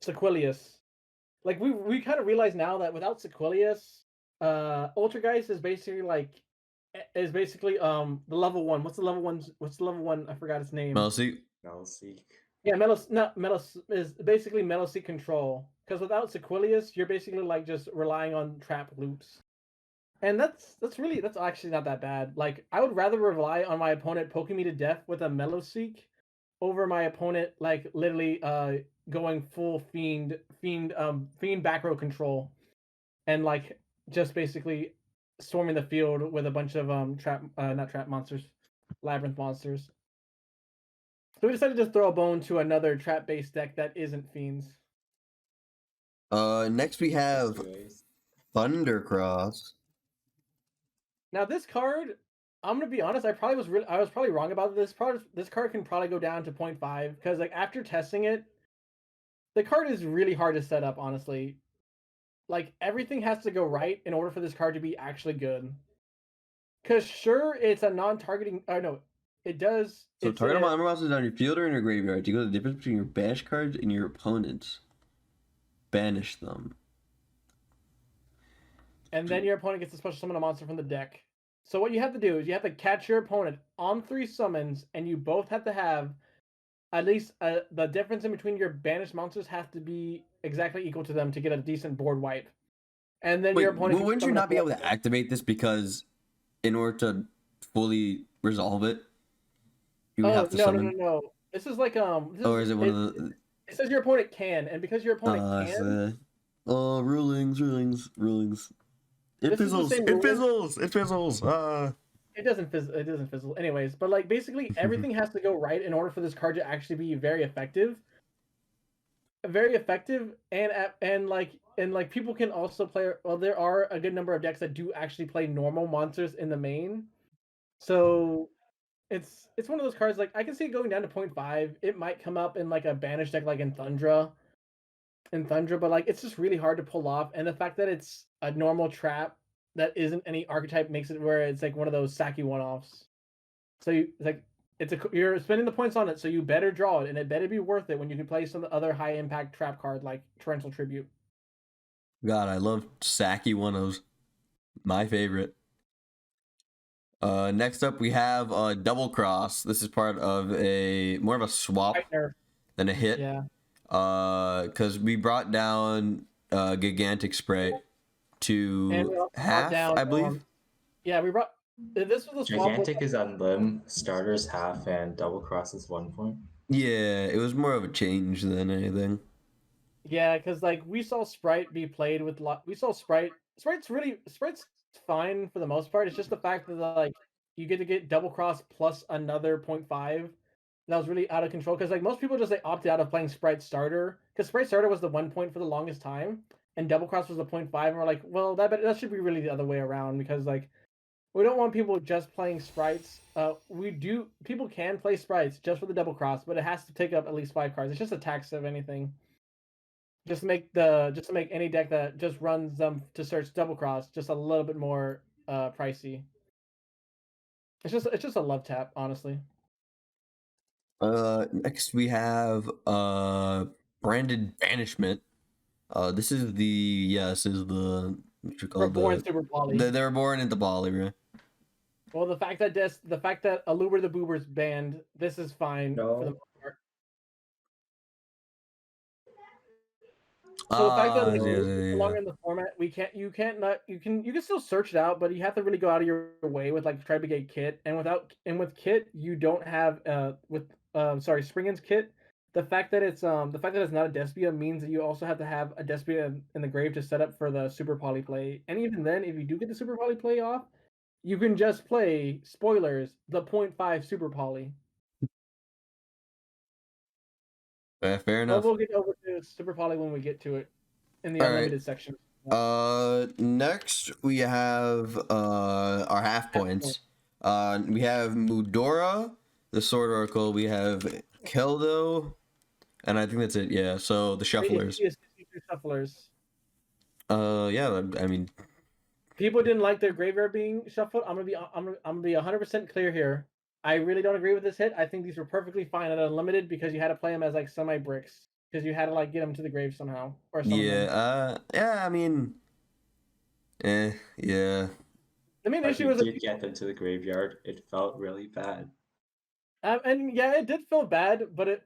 Speaker 2: Sequelius. Like we kind of realize now that without Sequelius, Ultrageist is basically the level 1. What's the level 1? I forgot its name.
Speaker 1: Mellowseek.
Speaker 2: Yeah, Melos is basically Mellowseek control. Because without Sequelius, you're basically like just relying on trap loops. And that's actually not that bad. Like I would rather rely on my opponent poking me to death with a Mellowseek over my opponent like literally going full fiend back row control, and like just basically storming the field with a bunch of not trap monsters, labyrinth monsters. So we decided to throw a bone to another trap based deck that isn't fiends.
Speaker 1: Next we have Thundercross.
Speaker 2: Now this card, I'm gonna be honest, I was probably wrong about this. This card can probably go down to 0.5, because like after testing it, the card is really hard to set up, honestly. Like everything has to go right in order for this card to be actually good. Because sure, it's a non-targeting. No, it does.
Speaker 1: So target armor monsters on your field or in your graveyard. You go the difference between your bash cards and your opponents. Banish them.
Speaker 2: And then your opponent gets to special summon a monster from the deck. So what you have to do is you have to catch your opponent on 3 summons, and you both have to have at least the difference in between your banished monsters have to be exactly equal to them to get a decent board wipe. And then your opponent.
Speaker 1: Wouldn't you not be able to activate this, because in order to fully resolve it, you would have to summon?
Speaker 2: No. This is like
Speaker 1: Or is it one of the?
Speaker 2: It says your opponent can, and because your opponent can.
Speaker 1: Rulings. It fizzles. It fizzles.
Speaker 2: It doesn't fizzle. Anyways, but like basically everything has to go right in order for this card to actually be very effective. And like people can also play. Well, there are a good number of decks that do actually play normal monsters in the main. So it's one of those cards, like I can see it going down to 0.5. It might come up in like a banished deck like in Thundra, but like it's just really hard to pull off. And the fact that it's a normal trap that isn't any archetype makes it where it's like one of those sacky one-offs. So you're spending the points on it, so you better draw it, and it better be worth it when you can play some other high impact trap card like Torrential Tribute.
Speaker 1: God, I love Saki 1-0s. My favorite. Next up we have Double Cross. This is part of more of a swap than a hit.
Speaker 2: Yeah.
Speaker 1: Because we brought down Gigantic Spray to half,
Speaker 2: down,
Speaker 1: I believe.
Speaker 2: Yeah, we brought. This was a swap.
Speaker 3: Gigantic is on limb, starters half, and double cross is 1 point.
Speaker 1: Yeah, it was more of a change than anything.
Speaker 2: Yeah, because like we saw Sprite be played with. We saw Sprite. Sprite's fine for the most part. It's just the fact that like you get to get double cross plus another 0.5. That was really out of control because like most people just opted out of playing Sprite starter because Sprite starter was the 1 point for the longest time and double cross was the 0.5, and we're like, well, that should be really the other way around because like we don't want people just playing sprites. People can play sprites just for the double cross, but it has to take up at least 5 cards. It's just a tax of anything. Just to make any deck that just runs them to search double cross just a little bit more pricey. It's just a love tap, honestly.
Speaker 1: Next we have Branded Banishment. This is the what you call
Speaker 2: We're born super poly.
Speaker 1: They're born into poly, right?
Speaker 2: Well, the fact that Aluber the Boober's banned, this is fine for the most part. So the fact that it's no longer in the format, you can still search it out, but you have to really go out of your way with like try to get Kit, and with Kit you don't have Springen's Kit. The fact that it's not a Despia means that you also have to have a Despia in the grave to set up for the super poly play. And even then, if you do get the super poly play off, you can just play spoilers the 0.5 super poly.
Speaker 1: Fair enough.
Speaker 2: But we'll get over to super poly when we get to it in the unlimited section.
Speaker 1: Next we have our half points. We have Mudora, the Sword Oracle. We have Keldo, and I think that's it. Yeah. So the Shufflers.
Speaker 2: Shufflers.
Speaker 1: Yeah. I mean,
Speaker 2: people didn't like their graveyard being shuffled. I'm gonna be 100% clear here. I really don't agree with this hit. I think these were perfectly fine at unlimited because you had to play them as like semi bricks because you had to like get them to the grave somehow or something.
Speaker 1: Yeah. Yeah. I mean, yeah.
Speaker 2: The main issue was
Speaker 3: if you did get them to the graveyard, it felt really bad.
Speaker 2: And yeah, it did feel bad, but it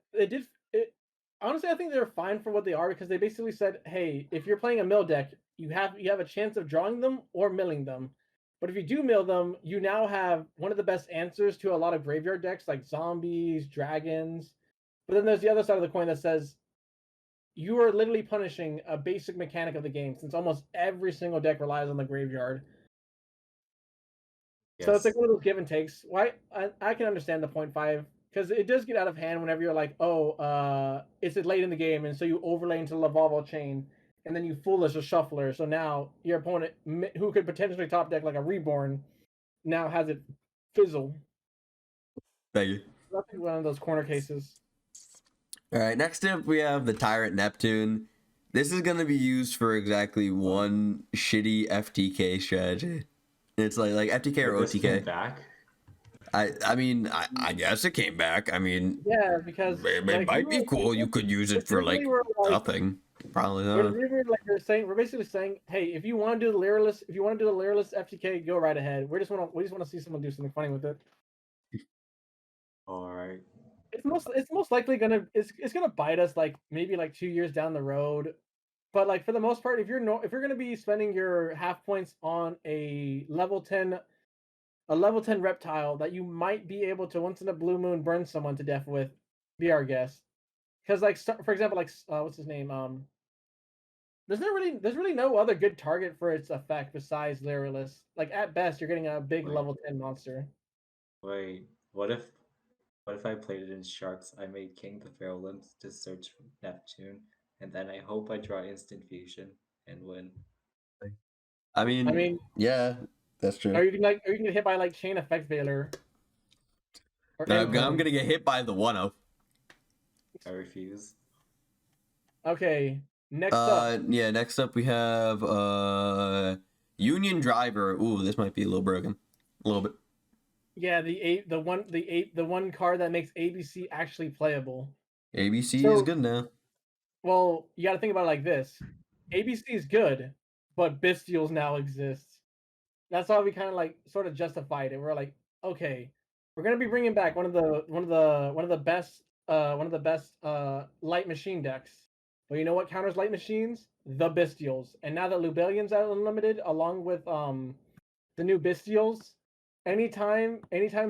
Speaker 2: honestly, I think they're fine for what they are because they basically said, hey, if you're playing a mill deck, you have a chance of drawing them or milling them. But if you do mill them, you now have one of the best answers to a lot of graveyard decks like zombies, dragons. But then there's the other side of the coin that says you are literally punishing a basic mechanic of the game since almost every single deck relies on the graveyard. Yes. So it's like one of those give and takes. Why I can understand the 0.5 because it does get out of hand whenever you're like, it's late in the game, and so you overlay into Lavalval Chain, and then you foolish a Shuffler. So now your opponent, who could potentially top deck like a Reborn, now has it fizzle.
Speaker 1: Thank you.
Speaker 2: That's one of those corner cases.
Speaker 1: All right, next up we have the Tyrant Neptune. This is gonna be used for exactly one shitty FTK strategy. It's like FTK or OTK.
Speaker 3: Came back?
Speaker 1: I mean, I guess it came back. I mean,
Speaker 2: yeah, because
Speaker 1: it might be cool. You could use it for like nothing. Probably not.
Speaker 2: We're basically saying, hey, if you want to do the Lyralist, FTK, go right ahead. We just want to see someone do something funny with it.
Speaker 3: All right.
Speaker 2: It's most likely gonna bite us like maybe like 2 years down the road, but like for the most part, if you're gonna be spending your half points on a level 10 reptile that you might be able to once in a blue moon burn someone to death with, be our guest. Because like for example, like what's his name? There's really no other good target for its effect besides Lyralist. Like at best, you're getting a big level 10 monster.
Speaker 3: Wait, what if I played it in Sharks? I made King the Feral Limbs to search for Neptune, and then I hope I draw instant fusion and win.
Speaker 1: I mean, yeah, that's true.
Speaker 2: Are you gonna get hit by like Chain Effect Veiler?
Speaker 1: I'm gonna get hit by the 1-0.
Speaker 3: I refuse.
Speaker 2: Okay, next up.
Speaker 1: Yeah, next up we have Union Driver. Ooh, this might be a little broken. A little bit.
Speaker 2: Yeah, the one card that makes ABC actually playable.
Speaker 1: ABC is
Speaker 2: So,
Speaker 1: good now.
Speaker 2: well, you got to think about it like this: ABC is good, but Bestials now exist. That's how we kind of like sort of justified it. We're like, okay, we're gonna be bringing back one of the best light machine decks. But you know what counters light machines? The Bestials. And now that Lubellian's out unlimited, along with the new Bestials, anytime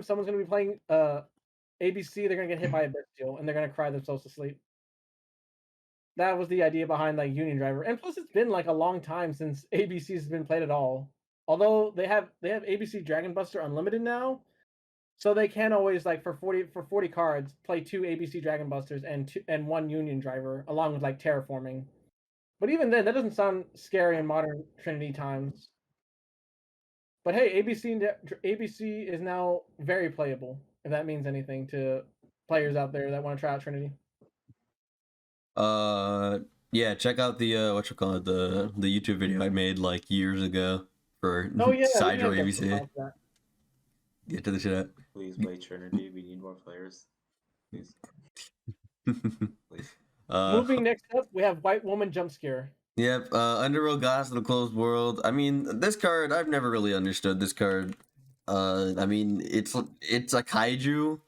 Speaker 2: someone's gonna be playing ABC, they're gonna get hit by a Bestial and they're gonna cry themselves to sleep. That was the idea behind like Union Driver. And plus it's been like a long time since ABC's been played at all. Although they have ABC Dragon Buster Unlimited now, so they can always like for 40 cards play 2 ABC Dragon Busters and 1 Union Driver along with like terraforming. But even then, that doesn't sound scary in modern Trinity times. But hey, ABC is now very playable. If that means anything to players out there that want to try out Trinity.
Speaker 1: Yeah, check out the the YouTube video I made like years ago for
Speaker 2: Oh yeah, we
Speaker 1: Sidro
Speaker 2: have to
Speaker 1: ABC.
Speaker 2: talk that.
Speaker 1: Get to the chat.
Speaker 3: Please play Trinity. We need more players. Please. Please.
Speaker 2: Moving next up, we have White Woman Jump Scare.
Speaker 1: Yep, Underworld Gods of the Closed World. I mean, this card, I've never really understood this card. I mean, it's a kaiju,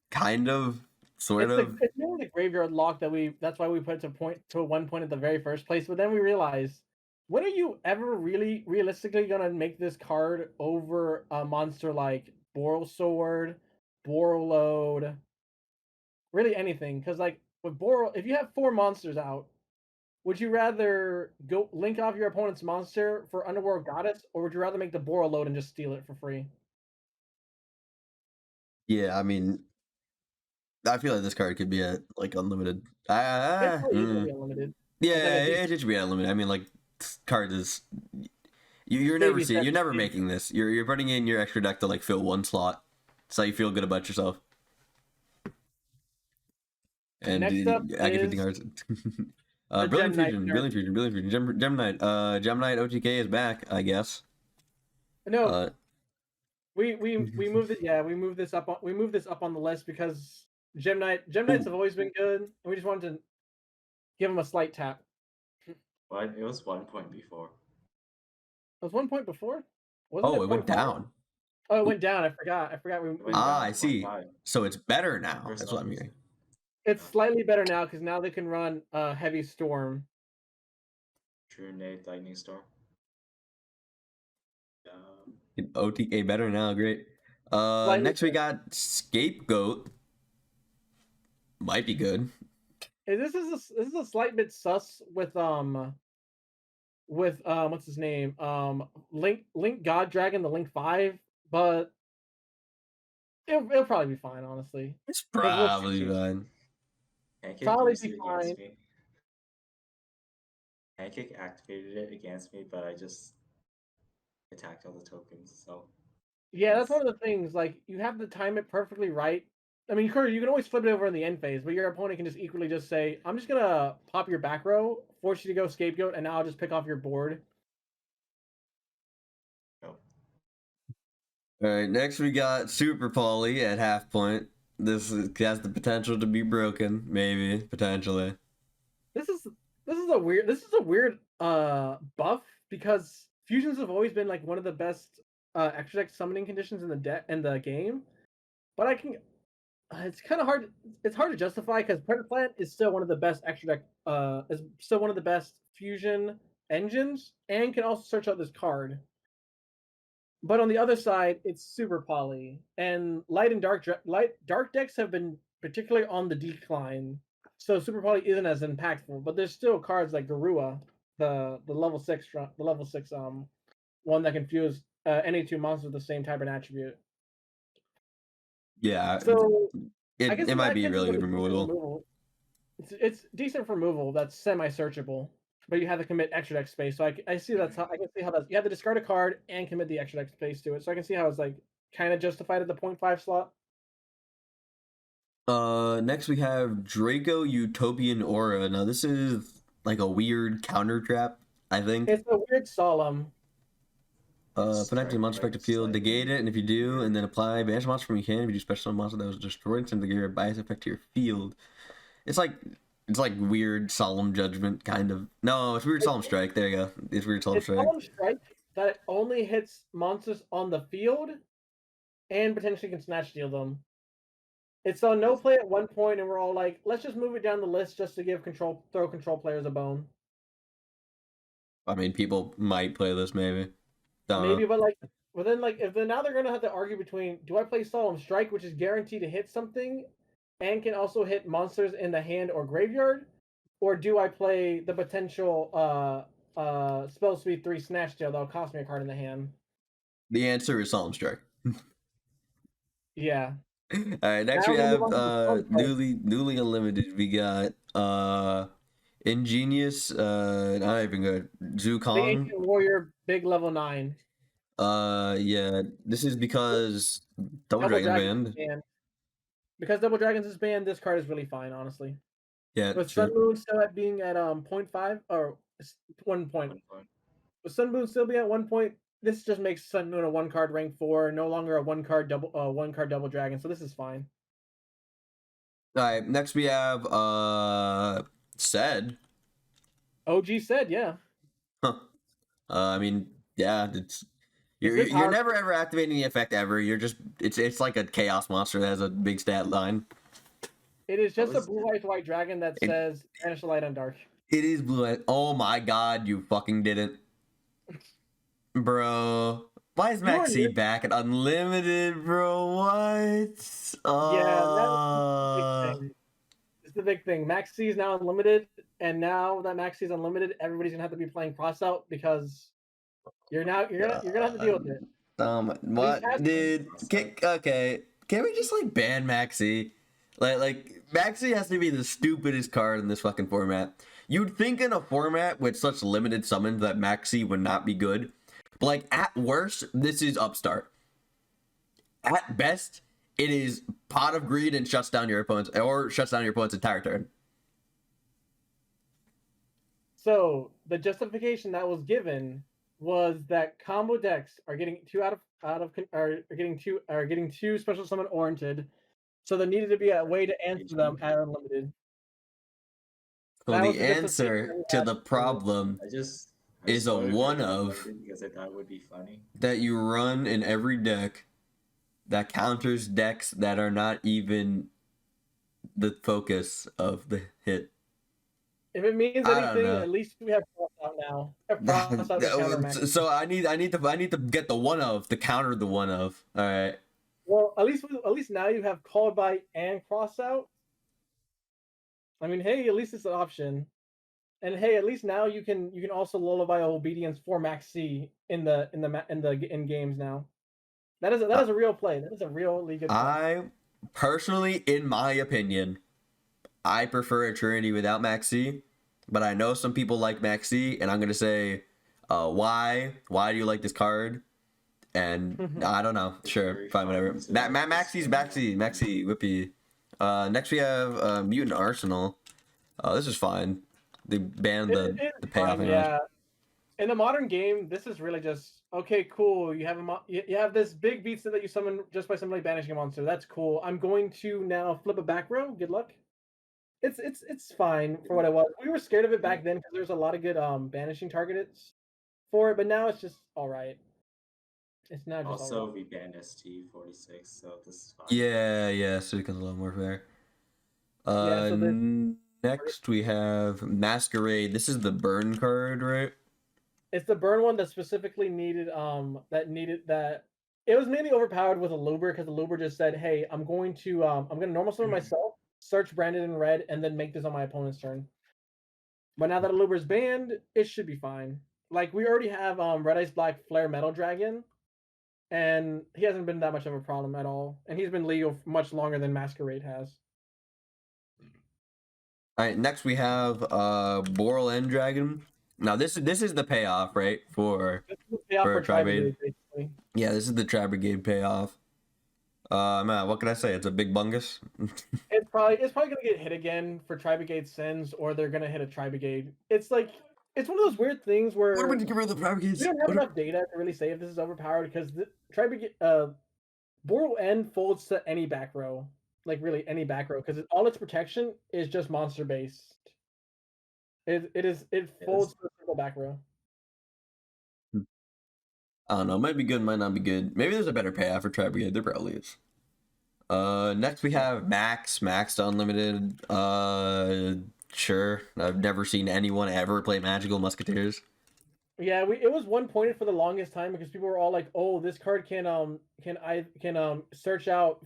Speaker 1: kind of, sort of.
Speaker 2: It's more the graveyard lock that's why we put it to one point at the very first place. But then we realized, when are you ever really realistically gonna make this card over a monster like Boral Sword, Borreload, really anything? Because like with Boral, if you have 4 monsters out, would you rather go link off your opponent's monster for Underworld Goddess, or would you rather make the Borreload and just steal it for free?
Speaker 1: Yeah, I mean, I feel like this card could be at like unlimited.
Speaker 2: It's probably gonna be unlimited.
Speaker 1: Yeah, it should be at unlimited. I mean, like, this card is you're never
Speaker 2: Baby
Speaker 1: seeing, you're
Speaker 2: steps,
Speaker 1: never
Speaker 2: baby.
Speaker 1: making this. You're putting in your extra deck to like fill 1 slot, so you feel good about yourself. And
Speaker 2: Next up
Speaker 1: activating
Speaker 2: is
Speaker 1: cards.
Speaker 2: the
Speaker 1: Brilliant
Speaker 2: Gem Knight
Speaker 1: Fusion,
Speaker 2: card.
Speaker 1: Brilliant Fusion, Brilliant Fusion, Gem Knight. Gem Knight OTK is back, I guess.
Speaker 2: No, we moved it. Yeah, we moved this up on the list because Gem Knights have always been good, and we just wanted to give them a slight tap.
Speaker 3: But it was 1 point before.
Speaker 2: It was 1 point before. Wasn't
Speaker 1: Oh,
Speaker 2: it
Speaker 1: it went
Speaker 2: 0.5?
Speaker 1: down.
Speaker 2: Oh, it went down. I forgot. We
Speaker 3: went
Speaker 2: moved
Speaker 1: Ah,
Speaker 3: down
Speaker 1: I see.
Speaker 3: 0.5.
Speaker 1: So it's better now.
Speaker 3: For
Speaker 1: That's
Speaker 3: some
Speaker 1: what I'm
Speaker 3: reason.
Speaker 1: hearing.
Speaker 2: It's slightly better now because now they can run Heavy Storm.
Speaker 3: True Nate Lightning Storm.
Speaker 1: OTK better now, great.
Speaker 2: Slightly
Speaker 1: Next we got Scapegoat. Might be good.
Speaker 2: This is a slight bit sus with what's his name Link God Dragon, the Link 5, but it'll probably be fine, honestly.
Speaker 1: It's
Speaker 2: 'Cause we'll see.
Speaker 1: probably fine.
Speaker 3: Pancake
Speaker 2: Probably
Speaker 3: used
Speaker 2: be
Speaker 3: it
Speaker 2: fine.
Speaker 3: against me. Pancake activated it against me, but I just attacked all the tokens, so
Speaker 2: Yeah, that's one of the things. Like, you have to time it perfectly right. I mean, you can always flip it over in the end phase, but your opponent can just equally just say, "I'm just gonna pop your back row, force you to go Scapegoat, and now I'll just pick off your board."
Speaker 3: no.
Speaker 1: Alright, next we got Super Poly at half point. This has the potential to be broken, maybe, potentially.
Speaker 2: This is a weird buff because fusions have always been like one of the best extra deck summoning conditions in the game, but it's kind of hard. It's hard to justify because Predator Plant is still one of the best extra deck. Is still one of the best fusion engines, and can also search out this card. But on the other side, it's super poly, and light dark decks have been particularly on the decline. So super poly isn't as impactful, but there's still cards like Garua, the level 6 one that can fuse any 2 monsters with the same type and attribute.
Speaker 1: Yeah,
Speaker 2: So I guess
Speaker 1: it
Speaker 2: in
Speaker 1: might
Speaker 2: that
Speaker 1: be
Speaker 2: case,
Speaker 1: really
Speaker 2: it's
Speaker 1: good
Speaker 2: a decent
Speaker 1: removal.
Speaker 2: removal. It's decent for removal. That's semi-searchable, but you have to commit extra deck space. So I see I can see how that's. You have to discard a card and commit the extra deck space to it. So I can see how it's like kind of justified at the 0.5 slot.
Speaker 1: Next we have Draco Utopian Aura. Now this is like a weird counter trap, I think.
Speaker 2: It's a weird solemn.
Speaker 1: Connect to the monster
Speaker 3: Strike
Speaker 1: effective field,
Speaker 3: slightly.
Speaker 1: negate it, and if you do, and then apply banish monster from your hand, if you do special monster that was destroyed, send the gear bias effect to your field. It's like weird solemn judgment kind of. No, it's weird solemn strike. There you go. It's weird solemn
Speaker 2: It's
Speaker 1: strike.
Speaker 2: Solemn Strike that it only hits monsters on the field and potentially can snatch steal them. It's on no play at one point, and we're all like, let's just move it down the list just to give throw control players a bone.
Speaker 1: I mean, people might play this maybe. Don't
Speaker 2: Maybe,
Speaker 1: know.
Speaker 2: but then if now they're gonna have to argue between, do I play Solemn Strike, which is guaranteed to hit something, and can also hit monsters in the hand or graveyard, or do I play the potential spell speed 3 snatch steal that'll cost me a card in the hand?
Speaker 1: The answer is solemn strike.
Speaker 2: Yeah.
Speaker 1: All right, next
Speaker 2: Now
Speaker 1: we
Speaker 2: we move
Speaker 1: have
Speaker 2: on to the fun part.
Speaker 1: newly unlimited. We got ingenious, not even good.
Speaker 2: The
Speaker 1: Zukong.
Speaker 2: Ancient Warrior, big level 9.
Speaker 1: Yeah, this is because Double Dragon's banned.
Speaker 2: Banned. Because Double Dragons is banned, this card is really fine, honestly.
Speaker 1: Yeah,
Speaker 2: With
Speaker 1: true.
Speaker 2: Sun Moon still at being at 0.5 or 1 point. With Sun Moon still being at 1 point, this just makes Sun Moon a 1-card rank 4, no longer a 1-card double dragon. So this is fine.
Speaker 1: All right, next we have said.
Speaker 2: OG said, yeah.
Speaker 1: Huh. I mean, yeah, it's
Speaker 2: It's
Speaker 1: you're never ever activating the effect ever. You're just it's like a chaos monster that has a big stat line.
Speaker 2: It is just a blue white dragon that says banish the light on dark.
Speaker 1: It is blue. Oh my god, you fucking didn't. Bro. Why is Maxx back at unlimited, bro? What?
Speaker 2: Yeah, that's the big thing. Maxx is now unlimited, and now that Maxx is unlimited, everybody's gonna have to be playing cross out because you're gonna have to deal with it.
Speaker 1: What, dude? Okay, can we just like ban Maxx? Like Maxx has to be the stupidest card in this fucking format. You'd think in a format with such limited summons that Maxx would not be good. But like at worst, this is Upstart. At best, it is Pot of Greed and shuts down your opponent's entire turn.
Speaker 2: So the justification that was given was that combo decks are getting too special summon oriented, so there needed to be a way to answer them at unlimited.
Speaker 1: Well, the answer to the problem is a one of
Speaker 3: because I thought it would be funny
Speaker 1: that you run in every deck that counters decks that are not even the focus of the hit.
Speaker 2: If it means anything, at least we have cross out now.
Speaker 1: So I need to get the one of to counter the one of. All right.
Speaker 2: Well, at least now you have Called By and cross out. I mean, hey, at least it's an option. And hey, at least now you can also lullaby obedience for Maxx in games now. That is a real play. That is a really good play.
Speaker 1: I personally, in my opinion, I prefer a Trinity without Maxx, but I know some people like Maxx, and I'm gonna say, why? Why do you like this card? And I don't know. Sure, fine, whatever. Maxx, whippy. Next we have Mutant Arsenal. This is fine. They banned the payoff.
Speaker 2: Yeah. In the modern game, this is really just okay. Cool. You have this big beat set that you summon just by simply banishing a monster. That's cool. I'm going to now flip a back row. Good luck. It's fine for what it was. We were scared of it back then because there's a lot of good banishing targets for it, but now it's just all right. It's not just
Speaker 3: also
Speaker 2: all right.
Speaker 3: we banned ST46, so this is fine.
Speaker 1: Yeah, so it becomes a little more fair. Next we have Masquerade. This is the burn card, right?
Speaker 2: It's the burn one that specifically needed that. It was mainly overpowered with a Luber because the Luber just said, "Hey, I'm going to normal summon myself, search Branded in red, and then make this on my opponent's turn." But now that a Luber's banned, it should be fine. Like we already have Red Ice Black Flare Metal Dragon, and he hasn't been that much of a problem at all, and he's been legal much longer than Masquerade has.
Speaker 1: All right, next we have Boral End Dragon. Now this is the payoff, right? For Tri-Brigade. Yeah, this is the Tri-Brigade payoff. Man, what can I say? It's a big bungus.
Speaker 2: It's probably gonna get hit again for Tri-Brigade Sins, or they're gonna hit a Tri-Brigade. It's like It's one of those weird things where
Speaker 1: What am I to get rid of the power
Speaker 2: we
Speaker 1: keys?
Speaker 2: don't have enough data to really say if this is overpowered because try to get Boro N folds to any back row, like really any back row, because all its protection is just monster based. It folds to a single back row.
Speaker 1: I don't know. Might be good, might not be good. Maybe there's a better payoff for Trap Brigade. There probably is. Next we have Maxx to Unlimited. Sure. I've never seen anyone ever play Magical Musketeers.
Speaker 2: Yeah, it was one pointed for the longest time because people were all like, "Oh, this card can search out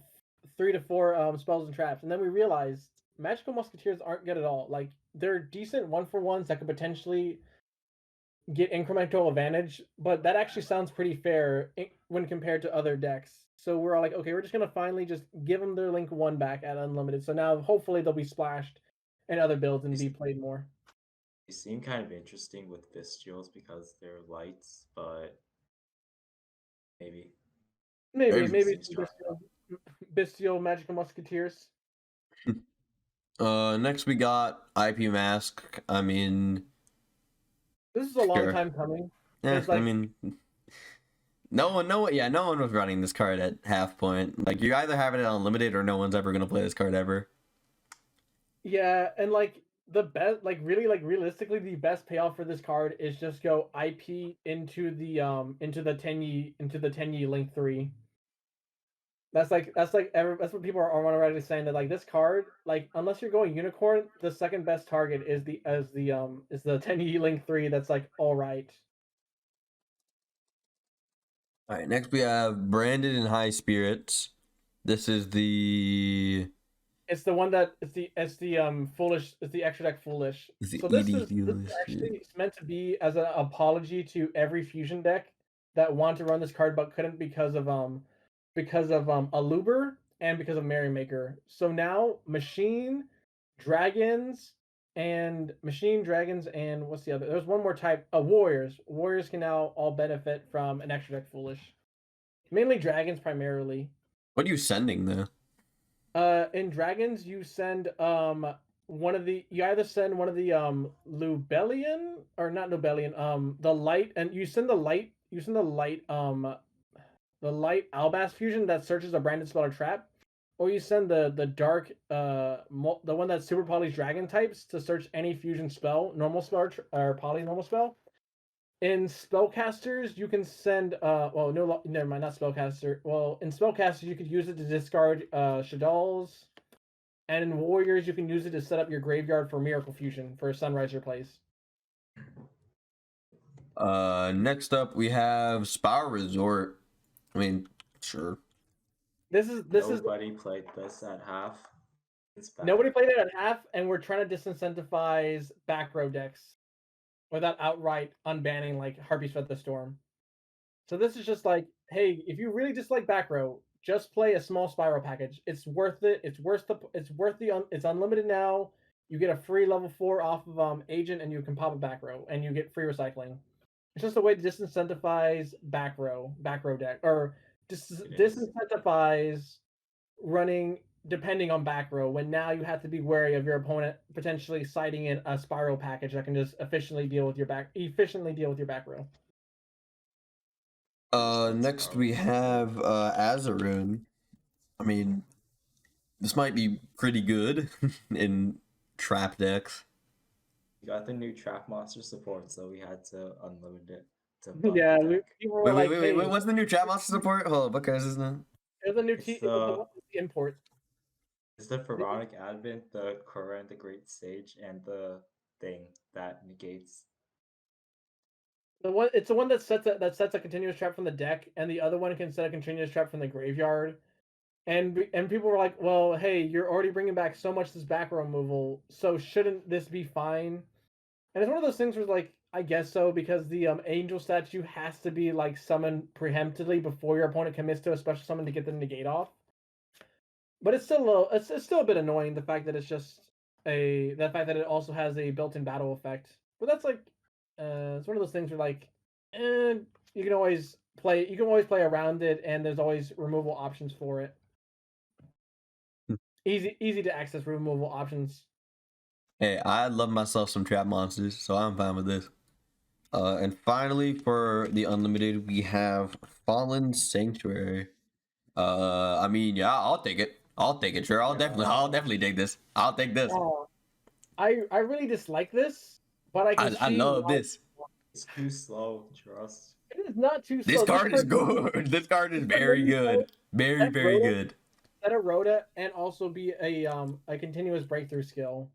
Speaker 2: 3 to 4 spells and traps," and then we realized Magical Musketeers aren't good at all. Like they're decent 1-for-1s that could potentially get incremental advantage, but that actually sounds pretty fair when compared to other decks. So we're all like, okay, we're just gonna finally just give them their Link 1 back at Unlimited. So now hopefully they'll be splashed in other builds and be played more.
Speaker 3: They seem kind of interesting with Vestials because they're lights, but maybe.
Speaker 2: Maybe
Speaker 3: Seems
Speaker 2: Bestial Magical Musketeers.
Speaker 1: Next we got IP Mask. I mean,
Speaker 2: this is a long
Speaker 1: sure.
Speaker 2: time coming.
Speaker 1: Yeah,
Speaker 2: like,
Speaker 1: I mean, no one was running this card at half point. Like, you either have it at Unlimited or no one's ever gonna play this card ever.
Speaker 2: Yeah, and like the best, like really, like realistically, the best payoff for this card is just go IP into the 10 Link 3. That's what people are already saying, that like this card, like unless you're going unicorn, the second best target is the 10 Link 3. That's like all right.
Speaker 1: All right, next we have Branded in High Spirits. This is the.
Speaker 2: It's the one that it's the foolish. It's the extra deck foolish. So this is actually meant to be as an apology to every fusion deck that want to run this card but couldn't because of Aluber and because of Merrymaker. So now Machine Dragons and what's the other? There's one more type. Warriors. Warriors can now all benefit from an extra deck foolish. Mainly dragons primarily.
Speaker 1: What are you sending though?
Speaker 2: In dragons, you send you either send one of the Lubellian or not Lubellian, the light, and you send the light Albas fusion that searches a branded spell or trap, or you send the dark the one that super polys dragon types to search any fusion spell, normal spell or poly normal spell. In spellcasters, you can send well, no, never mind, not spellcaster. Well, in spellcasters, you could use it to discard Shadal's, and in warriors, you can use it to set up your graveyard for Miracle Fusion for a Sunriser plays.
Speaker 1: Next up we have Spa Resort. I mean, sure.
Speaker 3: Nobody played this at half.
Speaker 2: Nobody played it at half, and we're trying to disincentivize back row decks without outright unbanning like Harpy's Feather Storm. So this is just like, hey, if you really dislike back row, just play a small spiral package. It's worth it. It's unlimited now. You get a free level 4 off of agent, and you can pop a back row, and you get free recycling. It's just a way to disincentivize back row deck, or disincentivize running depending on back row, when now you have to be wary of your opponent potentially citing in a spiral package that can just efficiently deal with your back row.
Speaker 1: Next we have Azarun. I mean, this might be pretty good in trap decks.
Speaker 3: You got the new trap monster support, so we had to unload it.
Speaker 2: Yeah, people were
Speaker 1: wait, what's the new trap monster support? Hold on, what card is this now?
Speaker 2: There's a new the import.
Speaker 3: It's the Pharaonic Advent, the Korra and the Great Sage, and the thing that negates.
Speaker 2: It's the one that sets a continuous trap from the deck, and the other one can set a continuous trap from the graveyard. And people were like, well, hey, you're already bringing back so much this back row removal, so shouldn't this be fine? And it's one of those things where, like, I guess so, because the angel statue has to be like summoned preemptively before your opponent commits to a special summon to get the negate off. But it's still a bit annoying, the fact that it also has a built-in battle effect. But that's like it's one of those things where, like, you can always play around it, and there's always removal options for it. Easy to access removal options.
Speaker 1: Hey, I love myself some trap monsters, so I'm fine with this. And finally, for the unlimited, we have Fallen Sanctuary. I mean, yeah, I'll take it. I'll take it. Sure, I'll definitely take this. I'll take this.
Speaker 2: I really dislike this, but I can
Speaker 1: I
Speaker 2: see
Speaker 1: love
Speaker 2: why.
Speaker 1: this.
Speaker 3: It's too slow, trust.
Speaker 2: It is not too
Speaker 1: This
Speaker 2: slow.
Speaker 1: card is good. This card is
Speaker 2: this card
Speaker 1: very
Speaker 2: really slow.
Speaker 1: good. Very,
Speaker 2: That
Speaker 1: very
Speaker 2: Rhoda-
Speaker 1: good.
Speaker 2: That a Rhoda and also be a continuous breakthrough skill.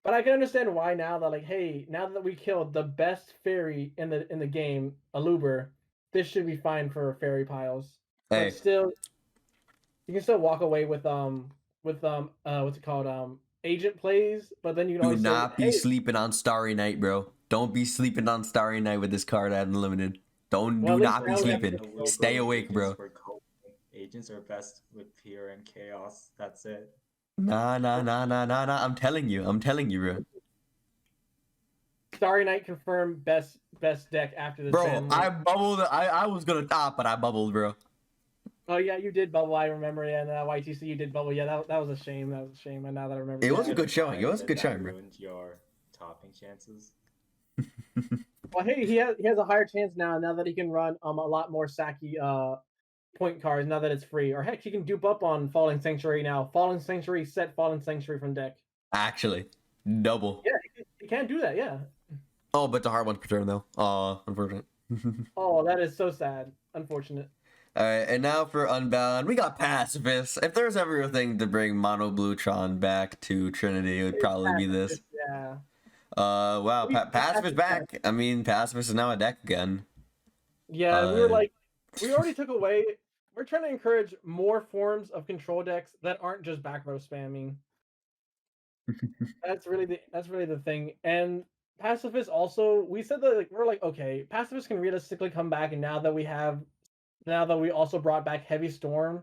Speaker 2: But I can understand why now that, like, hey, now that we killed the best fairy in the game, Aluber, this should be fine for fairy piles.
Speaker 1: Hey,
Speaker 2: But still, you can still walk away with what's it called, agent plays. But then you can
Speaker 1: do
Speaker 2: always say,
Speaker 1: not be
Speaker 2: hey,
Speaker 1: sleeping on Starry Night, bro. Don't be sleeping on Starry Night with this card at unlimited.
Speaker 2: well,
Speaker 1: Do
Speaker 2: at least
Speaker 1: not be
Speaker 2: now we have
Speaker 1: sleeping.
Speaker 3: I will
Speaker 1: Stay
Speaker 3: go
Speaker 1: awake,
Speaker 3: agents
Speaker 1: bro.
Speaker 3: for coping. Agents are best with fear and chaos. That's it.
Speaker 1: Nah. I'm telling you, bro.
Speaker 2: Starry Night confirmed best deck after this.
Speaker 1: Bro,
Speaker 2: ban.
Speaker 1: I bubbled. I was gonna top, but I bubbled, bro.
Speaker 2: Oh yeah, you did bubble. I remember. Yeah, and YTC you did bubble. Yeah, that was a shame. That was a shame. And now that I remember,
Speaker 1: It was a
Speaker 2: yeah.
Speaker 1: good showing. It was a good showing, bro.
Speaker 3: Ruined your topping chances.
Speaker 2: Well, hey, he has a higher chance now that he can run a lot more Saki point cards now that it's free. Or heck, he can dupe up on Falling Sanctuary now. Falling Sanctuary set Falling Sanctuary from deck.
Speaker 1: Actually, double.
Speaker 2: Yeah, he can do that. Yeah.
Speaker 1: Oh, but it's a hard one to return though. Unfortunate.
Speaker 2: Oh, that is so sad. Unfortunate.
Speaker 1: All right, and now for Unbound, we got Pacifist. If there's ever a thing to bring Mono Bluetron back to Trinity, it would probably be this.
Speaker 2: Yeah.
Speaker 1: Wow, Pacifist back. I mean, Pacifist is now a deck again.
Speaker 2: Yeah, we already took away. We're trying to encourage more forms of control decks that aren't just back row spamming. That's really the thing. And Pacifist also, we said that, like, we're like, okay, Pacifist can realistically come back, and now that we also brought back Heavy Storm,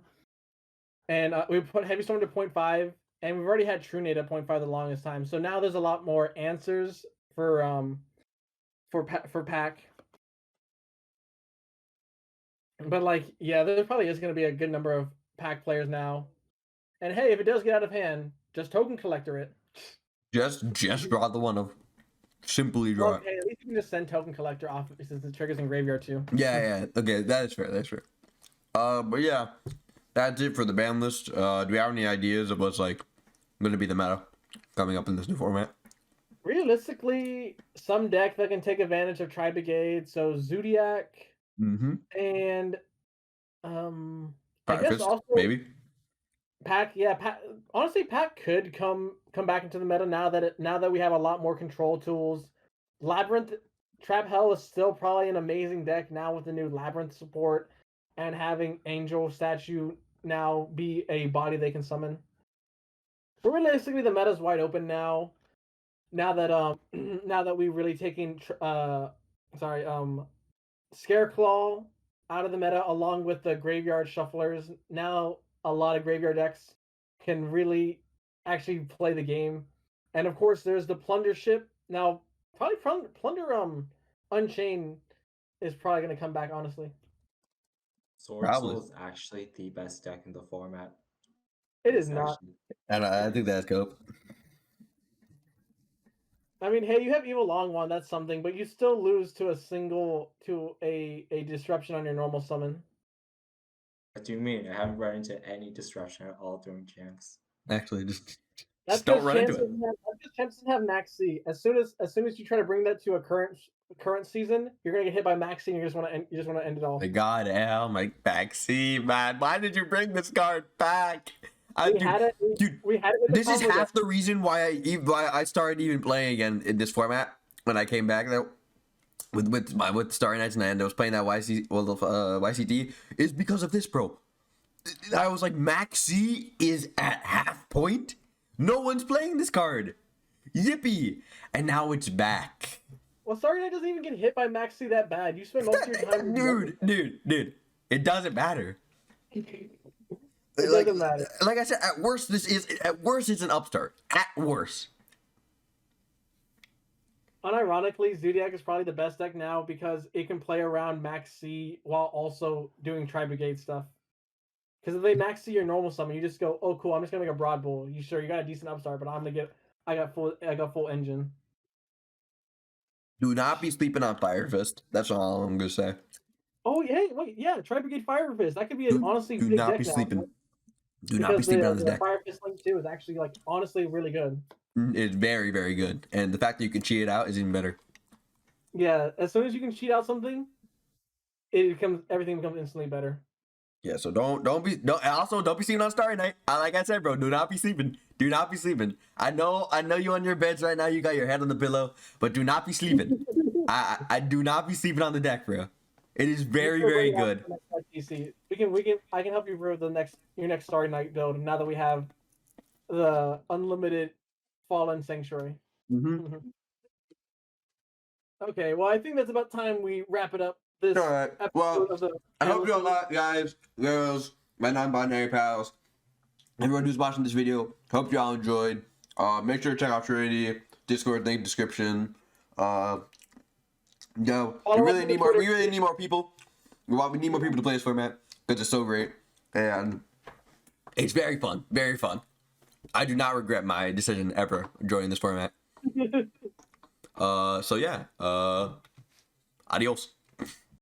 Speaker 2: and we put Heavy Storm to 0.5, and we've already had True Nade at 0.5 the longest time. So now there's a lot more answers for Pack. But like, yeah, there probably is going to be a good number of Pack players now. And hey, if it does get out of hand, just token collector it.
Speaker 1: Just draw the one of. Simply draw.
Speaker 2: Okay, at least you can just send token collector off since it triggers in graveyard too.
Speaker 1: Yeah. Okay, that is fair. That's fair. But yeah, that's it for the ban list. Do we have any ideas of what's like going to be the meta coming up in this new format?
Speaker 2: Realistically, some deck that can take advantage of Tri Brigade, so Zodiac, and I guess also
Speaker 1: maybe.
Speaker 2: Pack. Yeah, honestly, Pack could come back into the meta now that we have a lot more control tools. Labyrinth, Trap Hell is still probably an amazing deck now with the new Labyrinth support and having Angel Statue now be a body they can summon. But realistically, the meta's wide open now. Now that we really taken Scareclaw out of the meta along with the Graveyard Shufflers. Now a lot of graveyard decks can really actually play the game. And of course there's the Plunder ship. Now probably Plunder Unchained is probably gonna come back, honestly.
Speaker 3: Sword Soul is actually the best deck in the format.
Speaker 2: It is not.
Speaker 1: And I think that's dope.
Speaker 2: I mean, hey, you have Evil Long One, that's something, but you still lose to a disruption on your normal summon.
Speaker 3: What do you mean? I haven't run into any disruption at all during Champs.
Speaker 1: Actually, just don't run into it.
Speaker 2: Champs doesn't have Maxx C. As soon as you try to bring that to a current season, you're gonna get hit by Maxx C, and you just want to end it all.
Speaker 1: My God, Al, my Maxx C, man, why did you bring this card back? We had it. This is half the reason why I started even playing again in this format when I came back though. With Starry Nights and I was playing that YCT is because of this, bro. I was like, Maxx C is at half point. No one's playing this card. Yippee! And now it's back.
Speaker 2: Well, Starry Night doesn't even get hit by Maxx C that bad. You spend most of your time.
Speaker 1: Dude. It doesn't matter.
Speaker 2: It doesn't matter.
Speaker 1: Like I said, at worst it's an upstart. At worst.
Speaker 2: Unironically, Zodiac is probably the best deck now because it can play around Maxx C while also doing Tri Brigade stuff. Because if they Maxx C your normal summon, you just go, oh cool, I'm just gonna make a Broad Bull. You got a decent upstart, but I'm gonna I got full engine.
Speaker 1: Do not be sleeping on Fire Fist. That's all I'm gonna say.
Speaker 2: Oh yeah, wait, yeah, try Brigade Fire Fist. That could be an honestly
Speaker 1: Do
Speaker 2: big
Speaker 1: not
Speaker 2: deck
Speaker 1: be
Speaker 2: now.
Speaker 1: sleeping. Do not be
Speaker 2: Because
Speaker 1: sleeping on this
Speaker 2: the
Speaker 1: deck.
Speaker 2: Fire Fist Link 2 is actually like honestly really good.
Speaker 1: It's very, very good, and the fact that you can cheat it out is even better.
Speaker 2: Yeah, as soon as you can cheat out something, everything becomes instantly better.
Speaker 1: Yeah, so don't be sleeping on Starry Night. Like I said, bro, do not be sleeping. Do not be sleeping. I know you on your beds right now. You got your head on the pillow, but do not be sleeping. I do not be sleeping on the deck, bro. It is very, very good.
Speaker 2: I can help you for your next Starry Night build now that we have the unlimited Fallen Sanctuary.
Speaker 1: Mm-hmm.
Speaker 2: Okay, well I think that's about time we wrap it up. This
Speaker 1: All right. Well,
Speaker 2: of the
Speaker 1: I hope you all like, guys, girls, my non-binary pals, everyone who's watching this video. Hope you all enjoyed. Make sure to check out Trinity Discord link description. We really need more. We really need more people. We need more people to play this format because it's so great and it's very fun. Very fun. I do not regret my decision ever joining this format. So yeah. Adios.